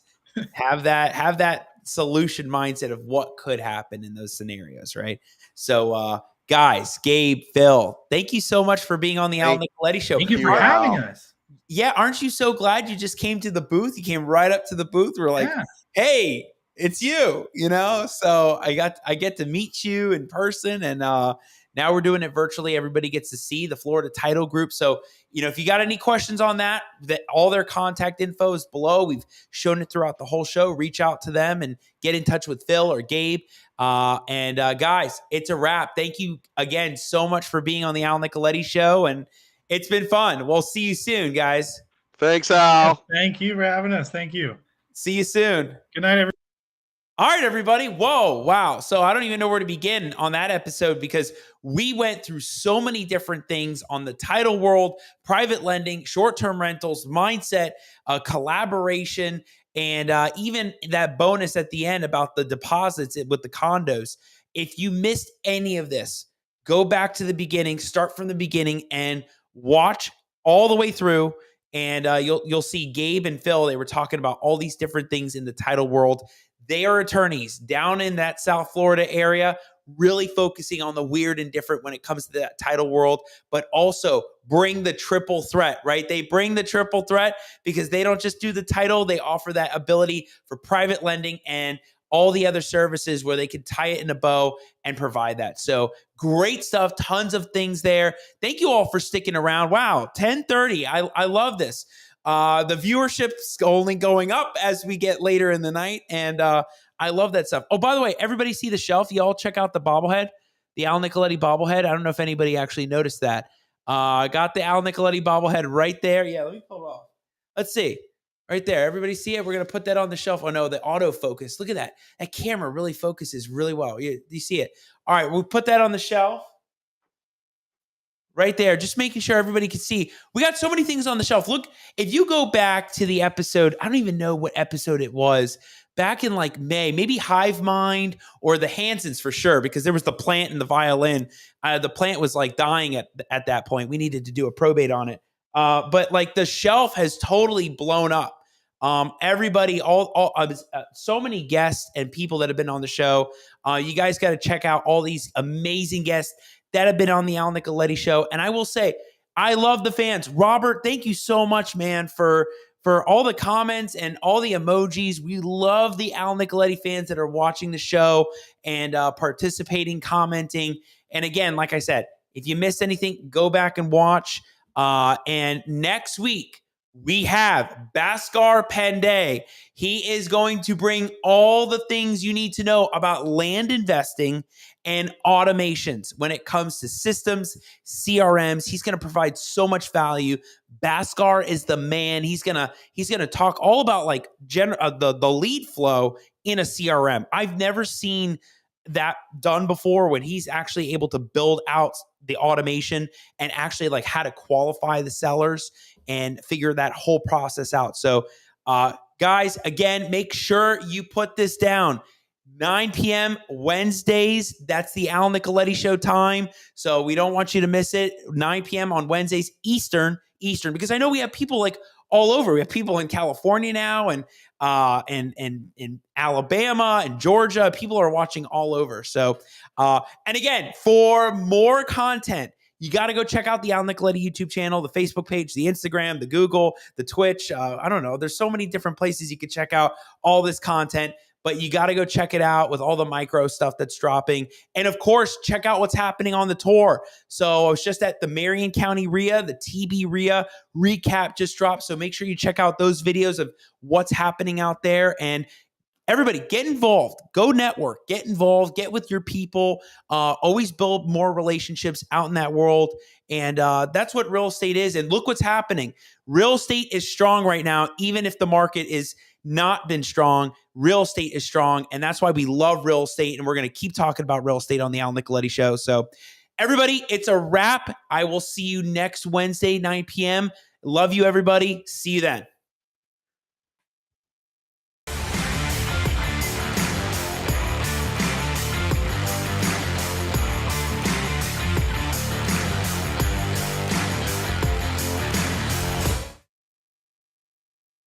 have that solution mindset of what could happen in those scenarios, right? So, guys, Gabe, Phil, thank you so much for being on the Al Thank Nicoletti Show. Thank you for you, having Al. us. Yeah, aren't you so glad you just came to the booth? You came right up to the booth. We're like, Yeah. hey, it's you, So I get to meet you in person, and now we're doing it virtually. Everybody gets to see the Florida Title Group. So, if you got any questions on that all their contact info is below. We've shown it throughout the whole show. Reach out to them and get in touch with Phil or Gabe. And guys, it's a wrap. Thank you again so much for being on the Al Nicoletti Show, and it's been fun. We'll see you soon, guys. Thanks, Al. Thank you for having us. Thank you. See you soon. Good night, everyone. All right, everybody. Whoa, wow. So I don't even know where to begin on that episode because we went through so many different things on the title world, private lending, short-term rentals, mindset, collaboration, and even that bonus at the end about the deposits with the condos. If you missed any of this, go back to the beginning, start from the beginning, and watch all the way through. And you'll see Gabe and Phil. They were talking about all these different things in the title world. They are attorneys down in that South Florida area, really focusing on the weird and different when it comes to that title world, but also bring the triple threat, right? They bring the triple threat because they don't just do the title. They offer that ability for private lending and all the other services where they can tie it in a bow and provide that. So great stuff, tons of things there. Thank you all for sticking around. Wow, 10:30. I love this. The viewership's only going up as we get later in the night, and I love that stuff. Oh, by the way, everybody see the shelf? Y'all check out the bobblehead, the Al Nicoletti bobblehead. I don't know if anybody actually noticed that. I got the Al Nicoletti bobblehead right there. Yeah, let me pull it off. Let's see. Right there. Everybody see it? We're going to put that on the shelf. Oh, no, the autofocus. Look at that. That camera really focuses really well. You see it. All right, we'll put that on the shelf. Right there, just making sure everybody can see. We got so many things on the shelf. Look, if you go back to the episode, I don't even know what episode it was, back in like May, maybe Hive Mind or the Hansons for sure, because there was the plant and the violin. The plant was like dying at that point. We needed to do a probate on it. But like the shelf has totally blown up. Everybody, so many guests and people that have been on the show. You guys got to check out all these amazing guests that have been on the Al Nicoletti Show. And I will say, I love the fans. Robert, thank you so much, man, for all the comments and all the emojis. We love the Al Nicoletti fans that are watching the show and participating, commenting. And again, like I said, if you missed anything, go back and watch. And next week, we have Bhaskar Pandey. He is going to bring all the things you need to know about land investing and automations when it comes to systems, CRMs. He's going to provide so much value. Bhaskar is the man. He's gonna talk all about like the lead flow in a CRM. I've never seen that done before when he's actually able to build out the automation and actually like how to qualify the sellers and figure that whole process out. So, guys, again, make sure you put this down. 9 p.m. Wednesdays. That's the Al Nicoletti Show time. So we don't want you to miss it. 9 p.m. on Wednesdays, Eastern, because I know we have people like all over. We have people in California now and in Alabama and Georgia. People are watching all over. So, and again, for more content, you got to go check out the Al Nicoletti YouTube channel, the Facebook page, the Instagram, the Google, the Twitch. I don't know. There's so many different places you can check out all this content, but you got to go check it out with all the micro stuff that's dropping. And of course, check out what's happening on the tour. So I was just at the Marion County RIA, the TB RIA recap just dropped. So make sure you check out those videos of what's happening out there. And everybody, get involved. Go network. Get involved. Get with your people. Always build more relationships out in that world. And that's what real estate is. And look what's happening. Real estate is strong right now, even if the market is not been strong. Real estate is strong. And that's why we love real estate. And we're going to keep talking about real estate on the Al Nicoletti Show. So everybody, it's a wrap. I will see you next Wednesday, 9 p.m. Love you, everybody. See you then.